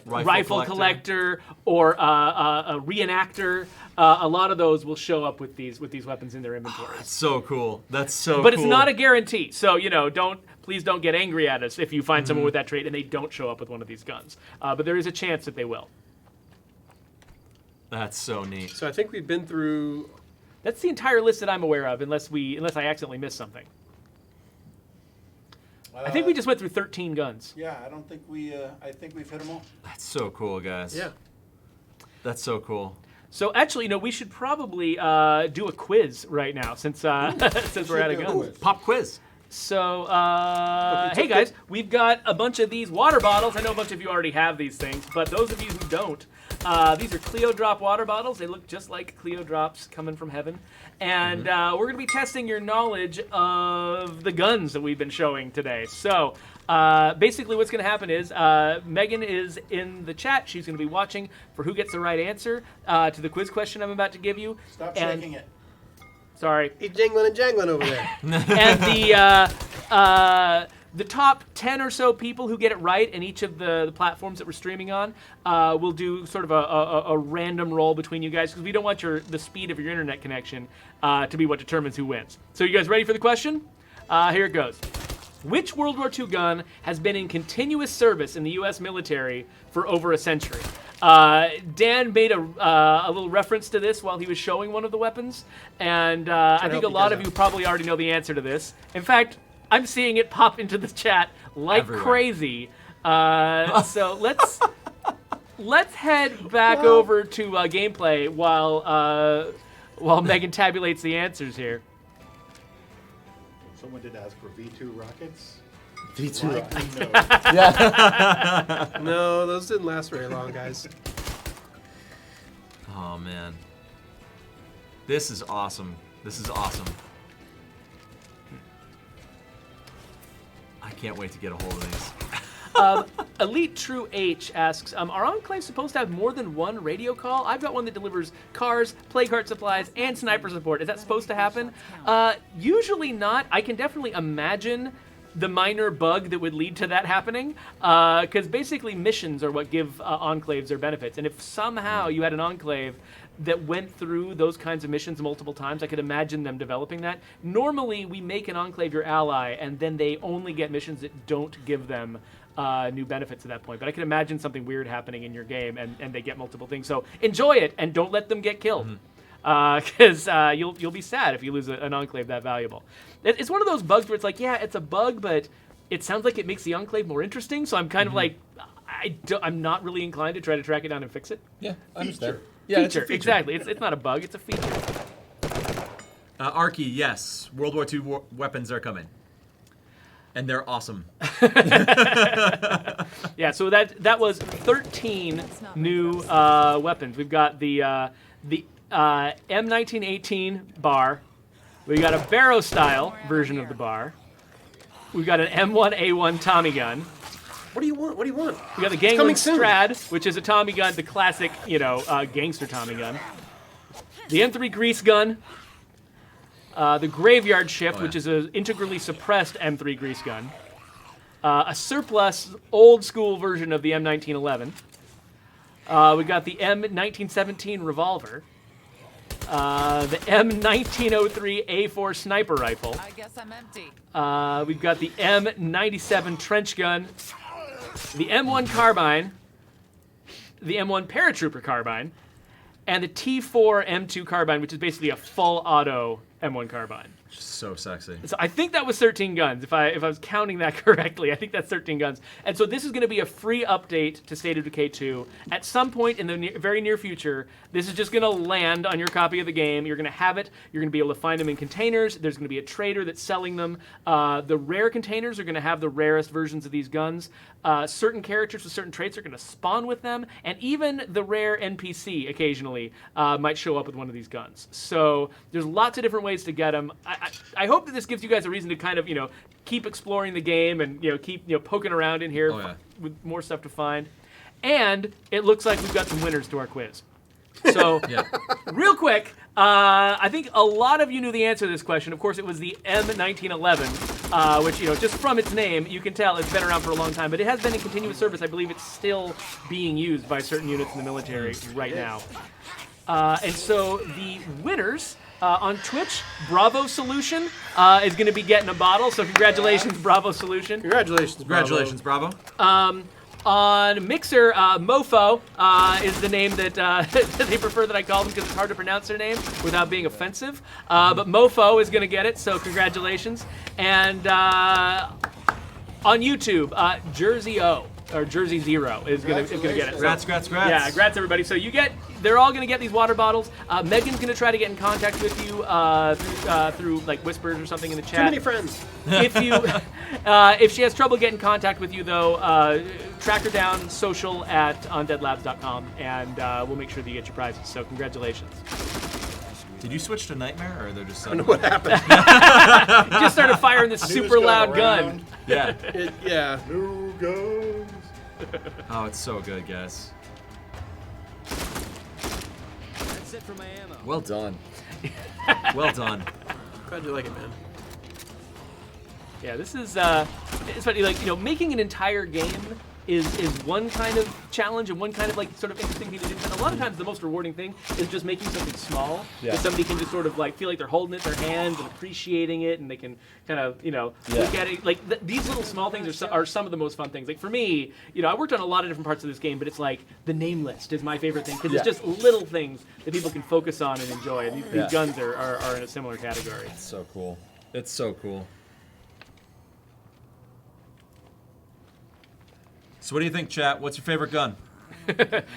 rifle collector or a reenactor, a lot of those will show up with these weapons in their inventories. That's so cool. That's so But cool. it's not a guarantee. So please don't get angry at us if you find someone with that trait and they don't show up with one of these guns. But there is a chance that they will. That's so neat. So I think we've been through. That's the entire list that I'm aware of, unless I accidentally missed something. I think we just went through 13 guns. Yeah, I don't think I think we've hit them all. That's so cool, guys. Yeah. That's so cool. So actually, we should probably do a quiz right now since we're out of guns. quiz. Pop quiz. So, hey guys, we've got a bunch of these water bottles. I know a bunch of you already have these things, but those of you who don't, these are Cleo Drop water bottles. They look just like Cleo Drops coming from heaven. And we're going to be testing your knowledge of the guns that we've been showing today. So, basically what's going to happen is Megan is in the chat. She's going to be watching for who gets the right answer to the quiz question I'm about to give you. Stop shaking it. Sorry. He's jingling and jangling over there. And the top 10 or so people who get it right in each of the platforms that we're streaming on will do sort of a random roll between you guys because we don't want the speed of your internet connection to be what determines who wins. So you guys ready for the question? Here it goes. Which World War II gun has been in continuous service in the U.S. military for over a century? Dan made a little reference to this while he was showing one of the weapons, and I think a lot of you probably already know the answer to this. In fact, I'm seeing it pop into the chat like crazy. So let's head back over to gameplay while Megan tabulates the answers here. Someone did ask for V2 rockets. V2 Likely no. No, those didn't last very long, guys. Oh man, this is awesome. This is awesome. I can't wait to get a hold of these. Elite True H asks, are Enclaves supposed to have more than one radio call? I've got one that delivers cars, play cart supplies, and sniper support. Is that supposed to happen? Usually not. I can definitely imagine the minor bug that would lead to that happening, because basically missions are what give Enclaves their benefits. And if somehow you had an Enclave that went through those kinds of missions multiple times, I could imagine them developing that. Normally, we make an Enclave your ally, and then they only get missions that don't give them new benefits at that point. But I can imagine something weird happening in your game, and they get multiple things. So enjoy it, and don't let them get killed, because you'll be sad if you lose an Enclave that valuable. It's one of those bugs where it's like, yeah, it's a bug, but it sounds like it makes the Enclave more interesting. So I'm kind of like, I'm not really inclined to try to track it down and fix it. Yeah, I understand. Yeah, feature. Exactly. It's not a bug, it's a feature. Arky, yes. World War II weapons are coming. And they're awesome. Yeah, so that was 13 new weapons. We've got the M1918 bar. We got a Barrow-style version of the bar. We've got an M1A1 Tommy gun. What do you want? What do you want? We got the Gangland Strad, which is a Tommy gun, the classic, gangster Tommy gun. The M3 Grease gun. The Graveyard Shift, which is an integrally suppressed M3 Grease gun. A surplus, old-school version of the M1911. We got the M1917 revolver. The M1903 A4 sniper rifle. I guess I'm empty. We've got the M97 trench gun. The M1 carbine. The M1 paratrooper carbine. And the T4 M2 carbine, which is basically a full auto M1 carbine. So sexy. So I think that was 13 guns. If I was counting that correctly, I think that's 13 guns. And so this is going to be a free update to State of Decay 2. At some point in the very near future, this is just going to land on your copy of the game. You're going to have it. You're going to be able to find them in containers. There's going to be a trader that's selling them. The rare containers are going to have the rarest versions of these guns. Certain characters with certain traits are going to spawn with them. And even the rare NPC occasionally might show up with one of these guns. So there's lots of different ways to get them. I hope that this gives you guys a reason to kind of, keep exploring the game and, keep, poking around in here with more stuff to find. And it looks like we've got some winners to our quiz. So, real quick, I think a lot of you knew the answer to this question. Of course, it was the M1911, which, just from its name, you can tell it's been around for a long time. But it has been in continuous service. I believe it's still being used by certain units in the military right now. And so the winners on Twitch, Bravo Solution is going to be getting a bottle. So congratulations, Bravo Solution. Congratulations, Congratulations, Bravo. On Mixer, Mofo is the name that they prefer that I call them because it's hard to pronounce their name without being offensive. But Mofo is going to get it, so congratulations. And on YouTube, Jersey O or Jersey 0 is gonna get it. So- Grats, grats, grats. Yeah, grats everybody. So they're all gonna get these water bottles. Megan's gonna try to get in contact with you through like whispers or something in the chat. Too many friends. If she has trouble getting in contact with you though, track her down social at undeadlabs.com, and we'll make sure that you get your prizes. So congratulations. Did you switch to Nightmare, or they're just I don't know what happened. You just started firing this News super going loud gun. around. Yeah. Yeah. New guns. Oh, it's so good, guys. That's it for my ammo. Well done. Well done. Glad you like it, man. Yeah, this is it's funny. Like, making an entire game is one kind of challenge and one kind of like sort of interesting thing to do. And a lot of times the most rewarding thing is just making something small that somebody can just sort of like feel like they're holding it in their hands and appreciating it, and they can kind of look at it. Like these little small things are some of the most fun things. Like for me, I worked on a lot of different parts of this game, but it's like the name list is my favorite thing because it's just little things that people can focus on and enjoy. And these guns are in a similar category. It's so cool. It's so cool. So what do you think, chat? What's your favorite gun?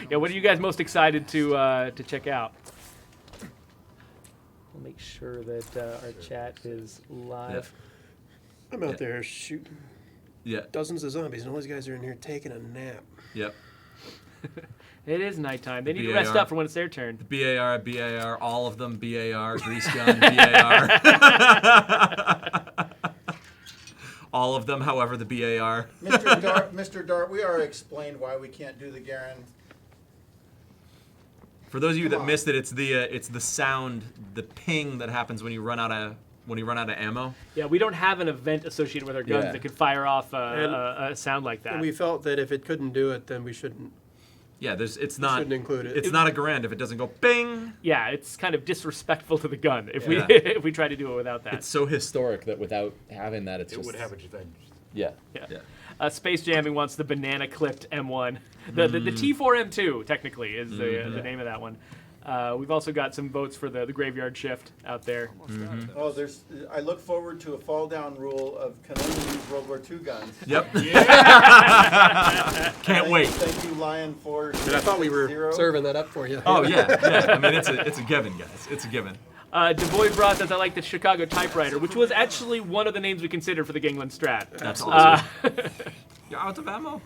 Yeah, what are you guys most excited to check out? We'll make sure that our chat is live. I'm out there shooting dozens of zombies, and all these guys are in here taking a nap. Yep. It is nighttime. They need to rest up for when it's their turn. The BAR, all of them, BAR, grease gun, BAR. All of them, however, the BAR. Mr. Dart, we already explained why we can't do the Garen. For those of you that missed it, it's the sound, the ping that happens when you run out of ammo. Yeah, we don't have an event associated with our guns that could fire off a sound like that. And we felt that if it couldn't do it, then we shouldn't. Yeah, it's not. Shouldn't include it. It's not a Garand if it doesn't go bing. Yeah, it's kind of disrespectful to the gun if we if we try to do it without that. It's so historic that without having that, It would have advantage. Yeah. Space Jamming wants the banana clipped M1. The T4 M2 technically is the name of that one. We've also got some votes for the graveyard shift out there. Oh, I look forward to a fall down rule of can only use World War II guns. Yep. Can't wait. Thank you, Lion, for. And I thought we were serving that up for you. Oh yeah. I mean, it's a given, guys. It's a given. DeVoy Bra says I like the Chicago typewriter, which was actually one of the names we considered for the Gangland strat. That's awesome. You're out of ammo.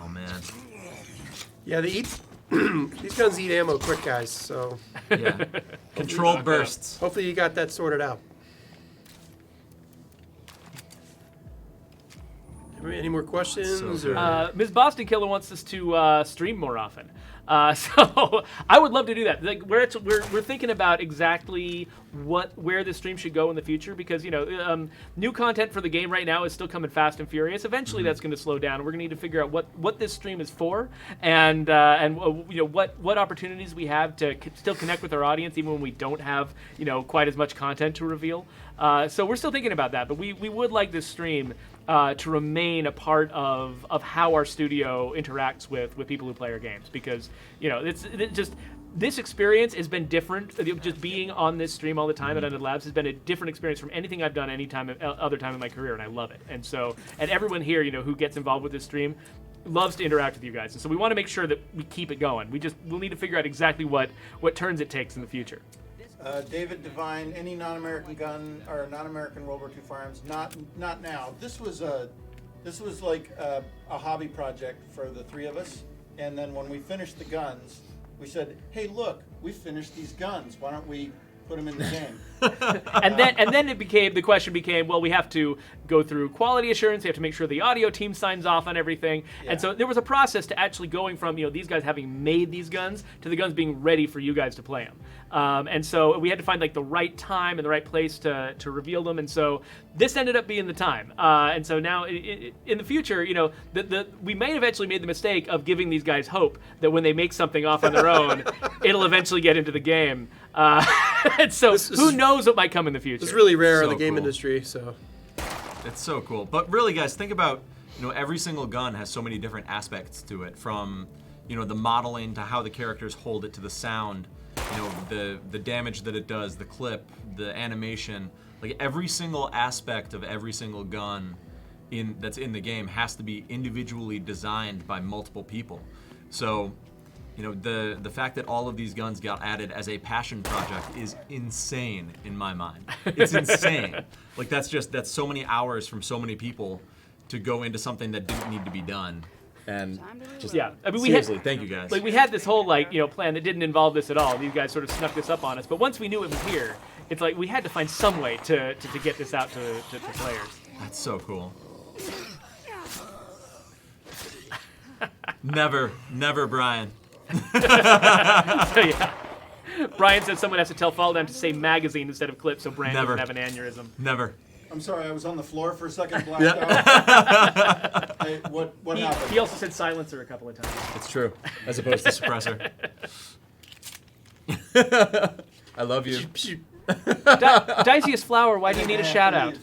Oh man. Yeah, these guns eat ammo quick, guys. So Yeah. Controlled bursts. hopefully you got that sorted out. Any more questions? So or? Ms. Boston Killer wants us to stream more often. So I would love to do that. Like we're thinking about exactly where this stream should go in the future because new content for the game right now is still coming fast and furious. Eventually that's going to slow down. We're going to need to figure out what this stream is for and what opportunities we have to still connect with our audience even when we don't have quite as much content to reveal. So we're still thinking about that, but we would like this stream to remain a part of how our studio interacts with people who play our games because it's just this experience has been different. Just being on this stream all the time at Undead Labs has been a different experience from anything I've done any other time in my career, and I love it. And everyone here who gets involved with this stream loves to interact with you guys, and so we want to make sure that we keep it going. We'll need to figure out exactly what turns it takes in the future. David Devine, any non-American gun or non-American World War II firearms? Not now. This was like a hobby project for the three of us, and then when we finished the guns, we said, "Hey, look, we finished these guns. Why don't we put them in the game?" and then the question became, well, we have to go through quality assurance. We have to make sure the audio team signs off on everything. Yeah. And so there was a process to actually going from these guys having made these guns to the guns being ready for you guys to play them. And so we had to find like the right time and the right place to reveal them. And so this ended up being the time. And so now in the future, we may have actually made the mistake of giving these guys hope that when they make something off on their own, it'll eventually get into the game. And so who knows what might come in the future. It's really rare in So the game cool. industry, so. It's so cool. But really, guys, think about, every single gun has so many different aspects to it, from, the modeling to how the characters hold it to the sound, the damage that it does, the clip, the animation. Like every single aspect of every single gun that's in the game has to be individually designed by multiple people. So, you know, the fact that all of these guns got added as a passion project is insane in my mind. It's insane. Like that's so many hours from so many people to go into something that didn't need to be done. And just Yeah, I mean, seriously, thank you guys. Like we had this whole plan that didn't involve this at all. These guys sort of snuck this up on us. But once we knew it was here, it's like we had to find some way to get this out to players. That's so cool. Never, Brian. Yeah. Brian said someone has to tell FallDown to say magazine instead of clip, so Brant Never. doesn't have an aneurysm. Never. I'm sorry, I was on the floor for a second, blacked out. Hey, what happened? He also said silencer a couple of times. It's true. As opposed to suppressor. I love you. Diciest Flower, why do you need a shout out?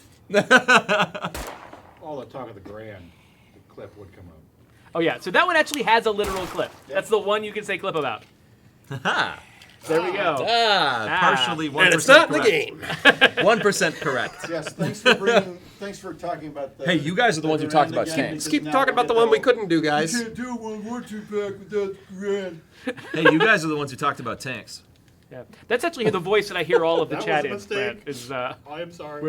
All the talk of the grand, the clip would come up. Oh yeah, so that one actually has a literal clip. That's the one you can say clip about. There we go. Partially 1% And it's not in the correct. game. 1% correct. Yes, thanks for talking about the. Hey, you guys are the ones who talked about tanks. Let's keep talking about the one we couldn't do, guys. do one more two-pack without the grand. Hey, you guys are the ones who talked about tanks. Yeah, that's actually the voice that I hear all of the That chat in. was a mistake. Brant, is I am sorry.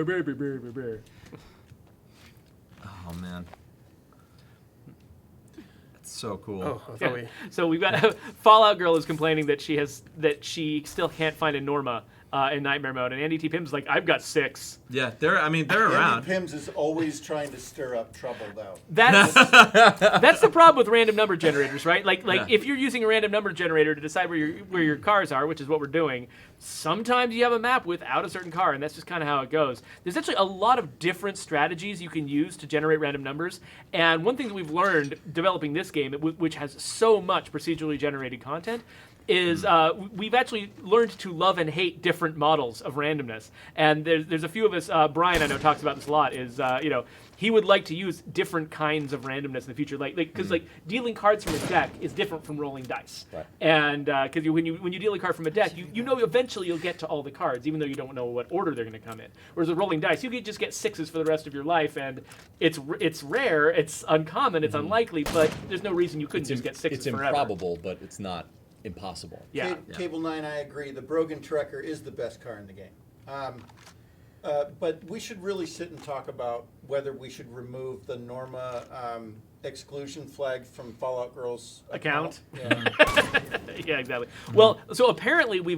Oh man. That's so cool. Oh, I thought Yeah. we... So we've got Fallout Girl is complaining that she still can't find a Norma in Nightmare Mode, and Andy T. Pim's like, I've got 6. Yeah, they're around. Andy Pims is always trying to stir up trouble, though. That's the problem with random number generators, right? Like Yeah. if you're using a random number generator to decide where your cars are, which is what we're doing, sometimes you have a map without a certain car, and that's just kind of how it goes. There's actually a lot of different strategies you can use to generate random numbers, and one thing that we've learned developing this game, which has so much procedurally generated content, is we've actually learned to love and hate different models of randomness. And there's a few of us, Brian I know talks about this a lot, is he would like to use different kinds of randomness in the future, because dealing cards from a deck is different from rolling dice. Right. And because when you deal a card from a deck, you know eventually you'll get to all the cards, even though you don't know what order they're going to come in. Whereas with rolling dice, you could just get 6s for the rest of your life, and it's rare, it's uncommon, it's unlikely, but there's no reason you couldn't just get 6s It's forever. improbable, but it's not impossible. Yeah. Cable 9, I agree. The Brogan Trekker is the best car in the game. But we should really sit and talk about whether we should remove the Norma exclusion flag from Fallout Girl's Account? Yeah. Yeah, exactly. Well, so apparently we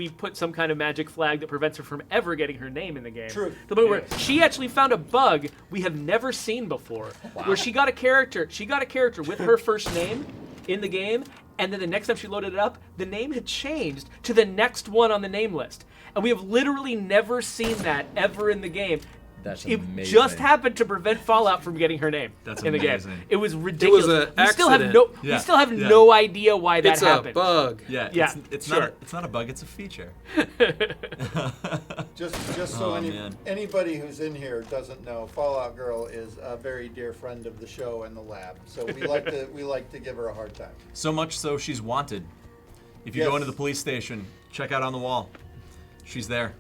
put some kind of magic flag that prevents her from ever getting her name in the game. True. To the point where she actually found a bug we have never seen before, where she got a character with her first name in the game, and then the next time she loaded it up, the name had changed to the next one on the name list. And we have literally never seen that ever in the game. That's It amazing. just happened to prevent Fallout from getting her name That's in the game. amazing. It was ridiculous. an we still have accident. we Yeah, still have yeah. no idea why that It's happened. a bug. Yeah, Yeah, it's sure. not a bug, it's a feature. Just so Oh, man. anybody who's in here doesn't know, Fallout Girl is a very dear friend of the show and the lab. So we like to give her a hard time. So much so she's wanted. If you go Yes. into the police station, check out on the wall. She's there.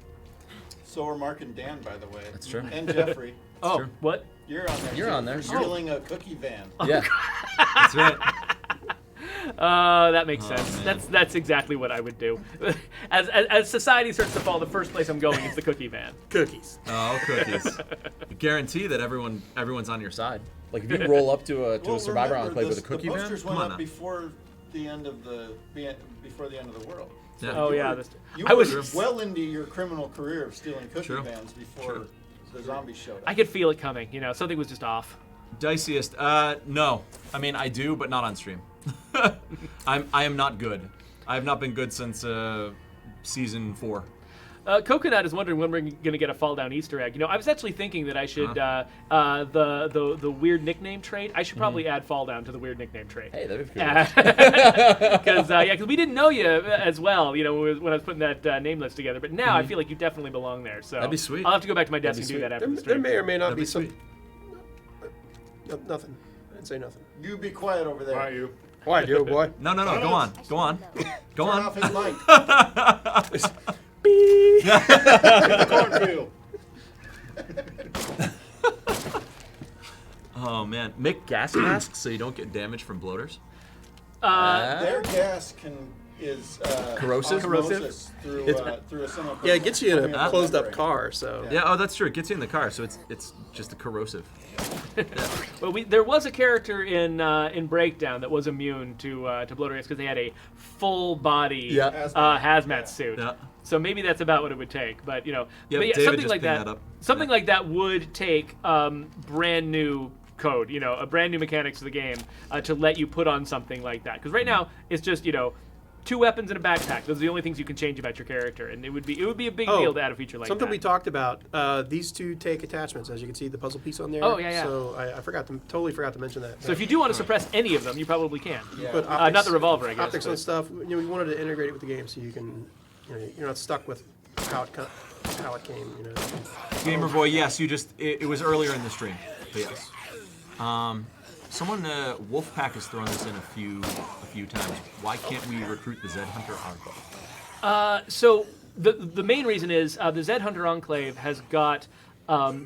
So are Mark and Dan, by the way. That's true. And Jeffrey. Oh, true. what? You're on there. You're too, on there. for stealing a cookie van. Yeah. That's right. That makes Oh, sense. man. That's exactly what I would do. As society starts to fall, the first place I'm going is the cookie van. Cookies. Oh, cookies. I guarantee that everyone's on your side. Like if you roll up to a Well, Survivor remember, Enclave with a the cookie van, posters Come went on up now. before the end of the world. Yeah. Oh You yeah, were- that's, You I were was. well into your criminal career of stealing cookie True. vans before True. the zombies showed up. I could feel it coming. Something was just off. Diciest, no. I mean, I do, but not on stream. I am not good. I have not been good since season 4. Coconut is wondering when we're going to get a Fall Down Easter egg. I was actually thinking that I should the weird nickname trait. I should probably add Fall Down to the weird nickname trait. hey, that'd be cool. Because we didn't know you as well. When I was putting that name list together. But now I feel like you definitely belong there. So That'd be sweet. I'll have to go back to my desk That'd and be do sweet. that after the There stream. may or may not That'd be be some... sweet. No, nothing. I didn't say nothing. You be quiet over there. Why you? Why, Joe boy? No, go on. Go on. Go Turn on. off his mic. Cornfield. Oh man, make gas masks so you don't get damage from bloaters. Their gas is Corrosive? osmosis through a semiconductor. Yeah, it gets you in a Chromium closed-up membrane. car, so. Yeah, oh that's true. It gets you in the car, so it's just a corrosive. Well, there was a character in Breakdown that was immune to bloater gas because they had a full body Yeah. hazmat suit. Yeah. So maybe that's about what it would take. But Yeah, but David something just like pinned that. that up. Something Yeah. like that would take brand new code, a brand new mechanics of the game to let you put on something like that. Because right now it's just 2 weapons and a backpack. Those are the only things you can change about your character, and it would be a big deal to add a feature like Something that. we talked about. These 2 take attachments, as you can see the puzzle piece on there. Oh, yeah. So I totally forgot to mention that. So if you do want to suppress any of them, you probably can. Yeah. But Not the revolver, I guess. Optics but- and stuff. We wanted to integrate it with the game so you can, you're not stuck with how it came. Gamer Boy, yes, it was earlier in the stream, but yes. Someone, Wolfpack has thrown this in a few times. Why can't we recruit the Zed Hunter Enclave? So the main reason is the Zed Hunter Enclave has got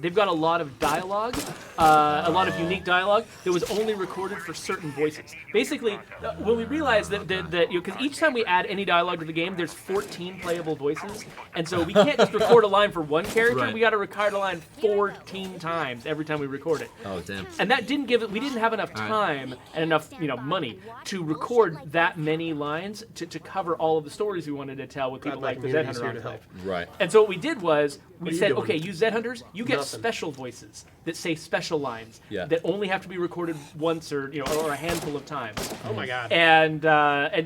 they've got a lot of dialogue, a lot of unique dialogue that was only recorded for certain voices. Basically, when we realized that because each time we add any dialogue to the game, there's 14 playable voices, and so we can't just record a line for one character. Right. We got to record a line 14 times every time we record it. Oh damn. And that didn't we didn't have enough time and enough money to record that many lines to cover all of the stories we wanted to tell with people like the Zed Hunter Community's here to Enclave. Right. And so what we did was we are you said, doing? okay, you Zed Hunters, you get Nothing. special voices that say special lines Yeah. that only have to be recorded once or a handful of times. Oh my God. And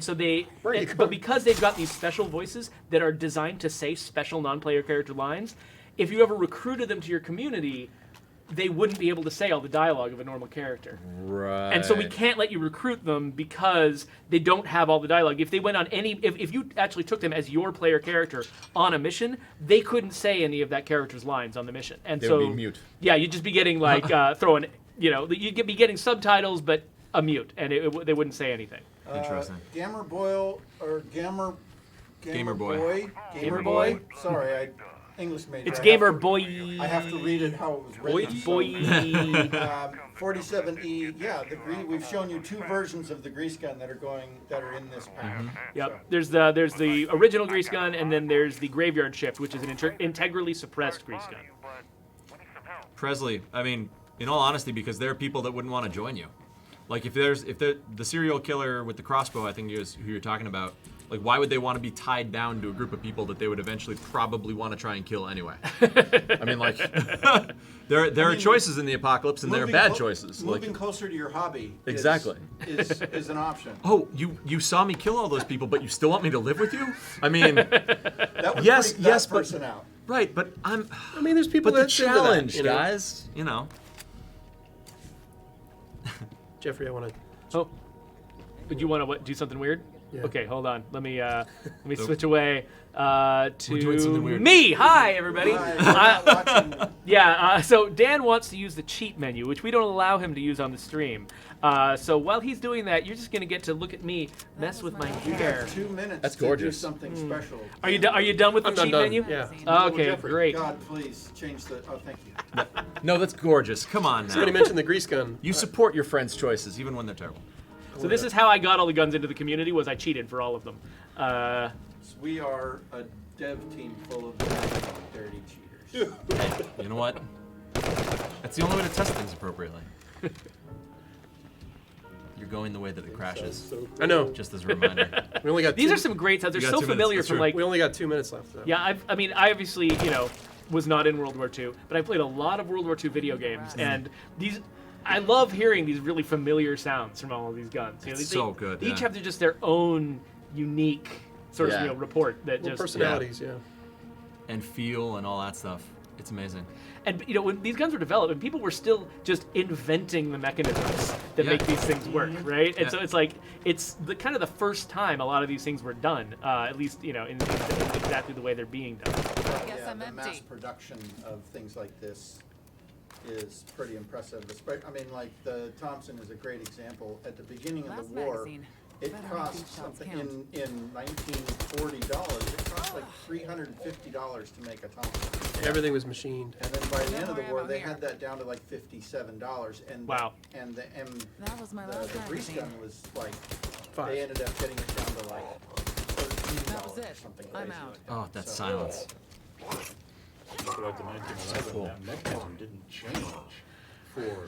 so they, Where are you but going? because they've got these special voices that are designed to say special non-player character lines, if you ever recruited them to your community, they wouldn't be able to say all the dialogue of a normal character. Right. And so we can't let you recruit them because they don't have all the dialogue. If they went on if you actually took them as your player character on a mission, they couldn't say any of that character's lines on the mission. And They so would be mute. Yeah, you'd just be getting like throwing, you'd be getting subtitles but a mute, and they wouldn't say anything. Interesting. Gamer Boy or Gamer Boy. Gamer Boy? Sorry, English major. It's I have Gamer to- Boy. I have to read it how it was written. Boy. 47E. Yeah, we've shown you 2 versions of the grease gun that are in this pack. Yep. There's the original grease gun, and then there's the graveyard shift, which is an integrally suppressed grease gun. But we need some help. Presley, I mean, in all honesty, because there are people that wouldn't want to join you. Like if the serial killer with the crossbow, I think is who you're talking about. Like, why would they want to be tied down to a group of people that they would eventually probably want to try and kill anyway? I mean, like, there are choices in the apocalypse, and there are bad choices. Moving Like, closer to your hobby Exactly. is an option. oh, you saw me kill all those people, but you still want me to live with you? I mean, That would Yes, freak yes, that but- person out. right, but I'm. I mean, there's people But the that into that, challenge, you know? guys, you know. Jeffrey, I want to. Oh, but you want to do something weird? Yeah. Okay, hold on. Let me switch away doing something to weird. me. Hi, everybody. Right, we're not watching. Yeah, so Dan wants to use the cheat menu, which we don't allow him to use on the stream. So while he's doing that, you're just going to get to look at me mess with my You hair. have 2 minutes That's to do gorgeous. something special. Are you done with the I'm done, cheat done. menu? Yeah. Okay, Jeffrey, great. God, please change the. Oh, thank you. No, that's gorgeous. Come on Somebody now. mentioned the grease gun. You support your friends' choices, even when they're terrible. So this is how I got all the guns into the community, was I cheated for all of them. We are a dev team full of dirty cheaters. Hey, you know what? That's the only way to test things appropriately. You're going the way that it crashes. I know. Just as a reminder. We only got. These two, are some great sounds. They're You got so 2 minutes, familiar that's from true. like We only got 2 minutes left. Though. Yeah, I mean, I obviously, was not in World War II, but I played a lot of World War II video games, and I love hearing these really familiar sounds from all of these guns. It's so good, They each yeah. have just their own unique sort of Yeah. report that Well, just personalities, yeah. And feel and all that stuff. It's amazing. And when these guns were developed, and people were still just inventing the mechanisms that Yeah. make these things work, right? And Yeah. so it's like it's the kind of the first time a lot of these things were done, at least in exactly the way they're being done. Yeah, I'm the mass empty. production of things like this is pretty impressive. I mean, like the Thompson is a great example. At the beginning of Last the war, magazine. it Better make cost these shots something count. in $1940. It cost like $350 to make a Thompson. Everything was machined. And then by the end of the more war, ammo they here. had that down to like $57. And Wow. And the That was my last the grease magazine. gun was like Five. they ended up getting it down to like $13 That was or it. something I'm crazy. out. like that. Oh, that So- silence. So like the 1911, cool. that mechanism didn't change for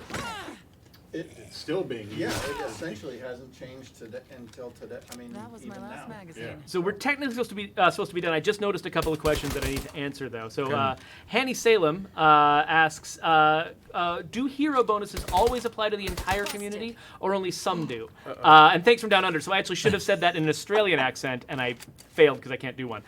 It, it's still being used. yeah, it essentially hasn't changed until today. I mean, That was my even last now. magazine. Yeah. So we're technically supposed to be done. I just noticed a couple of questions that I need to answer though. So Okay. Hanny Salem asks, do hero bonuses always apply to the entire community, or only some do? And thanks from down under. So I actually should have said that in an Australian accent, and I failed because I can't do one.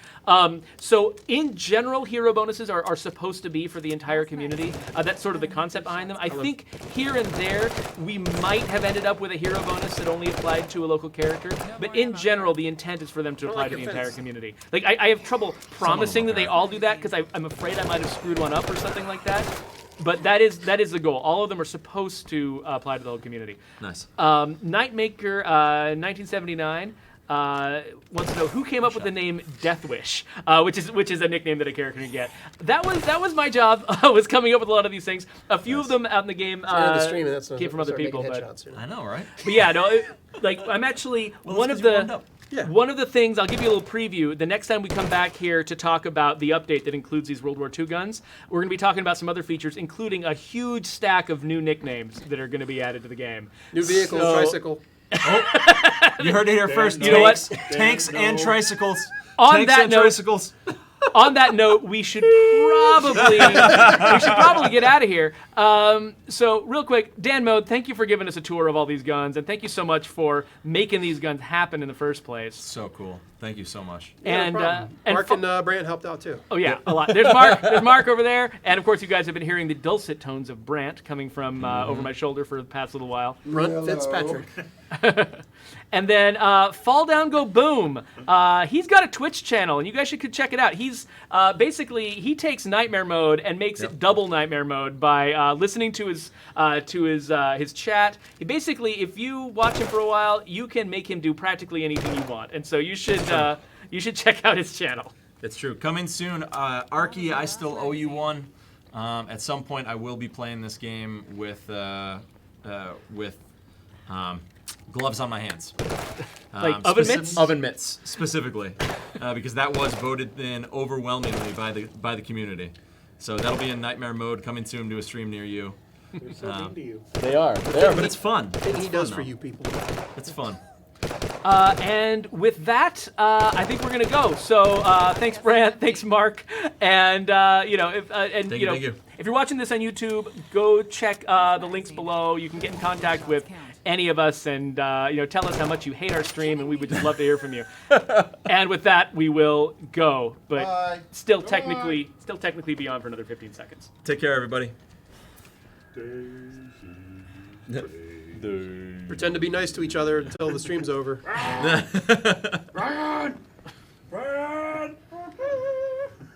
So in general, hero bonuses are supposed to be for the entire community. That's sort of the concept behind them. I think here and there we might have ended up with a hero bonus that only applied to a local character, but in general, the intent is for them to apply like to the a entire fence. community. Like I have trouble promising that they are. all do that because I'm afraid I might have screwed one up or something like that. But that is the goal. All of them are supposed to apply to the whole community. Nice. Nightmaker 1979 wants to know who came up with the name Death Wish, which is a nickname that a character can get. That was my job. Was coming up with a lot of these things. A few of them out in the game And the stream, and that's came from other people. But I know, right? yeah, no, like I'm actually one of the. Yeah. One of the things, I'll give you a little preview. The next time we come back here to talk about the update that includes these World War II guns, we're going to be talking about some other features, including a huge stack of new nicknames that are going to be added to the game. New vehicle, So- tricycle. You heard it here first. You know what? Tanks and tricycles. On Tanks that and note- tricycles. On that note, we should probably get out of here. So real quick, Dan Mode, thank you for giving us a tour of all these guns, and thank you so much for making these guns happen in the first place. So cool. Thank you so much. Yeah, no And problem. and Mark fu- and Brant helped out too. Oh yeah, a lot. There's Mark. There's Mark over there, and of course you guys have been hearing the dulcet tones of Brant coming from over my shoulder for the past little while. Runt Fitzpatrick. And then FallDownGoBoom. He's got a Twitch channel, and you guys should check it out. He's basically he takes Nightmare Mode and makes it double Nightmare Mode by listening to his chat. He basically, if you watch him for a while, you can make him do practically anything you want, and so you should check out his channel. It's true. Coming soon. Arky, I still owe you one. At some point, I will be playing this game with gloves on my hands. Like oven mitts? Oven mitts, specifically, because that was voted in overwhelmingly by the community. So that'll be in Nightmare Mode, coming soon to a stream near you. They're so mean to you. They are. But it's fun. Thing he It's does fun, for though. you people. It's fun. And with that, I think we're gonna go. So thanks, Brant. Thanks, Mark. And Thank you. if you're watching this on YouTube, go check the links below. You can get in contact with any of us and tell us how much you hate our stream, and we would just love to hear from you. And with that, we will go. But Bye. still technically be on for another 15 seconds. Take care, everybody. Pretend to be nice to each other until the stream's over.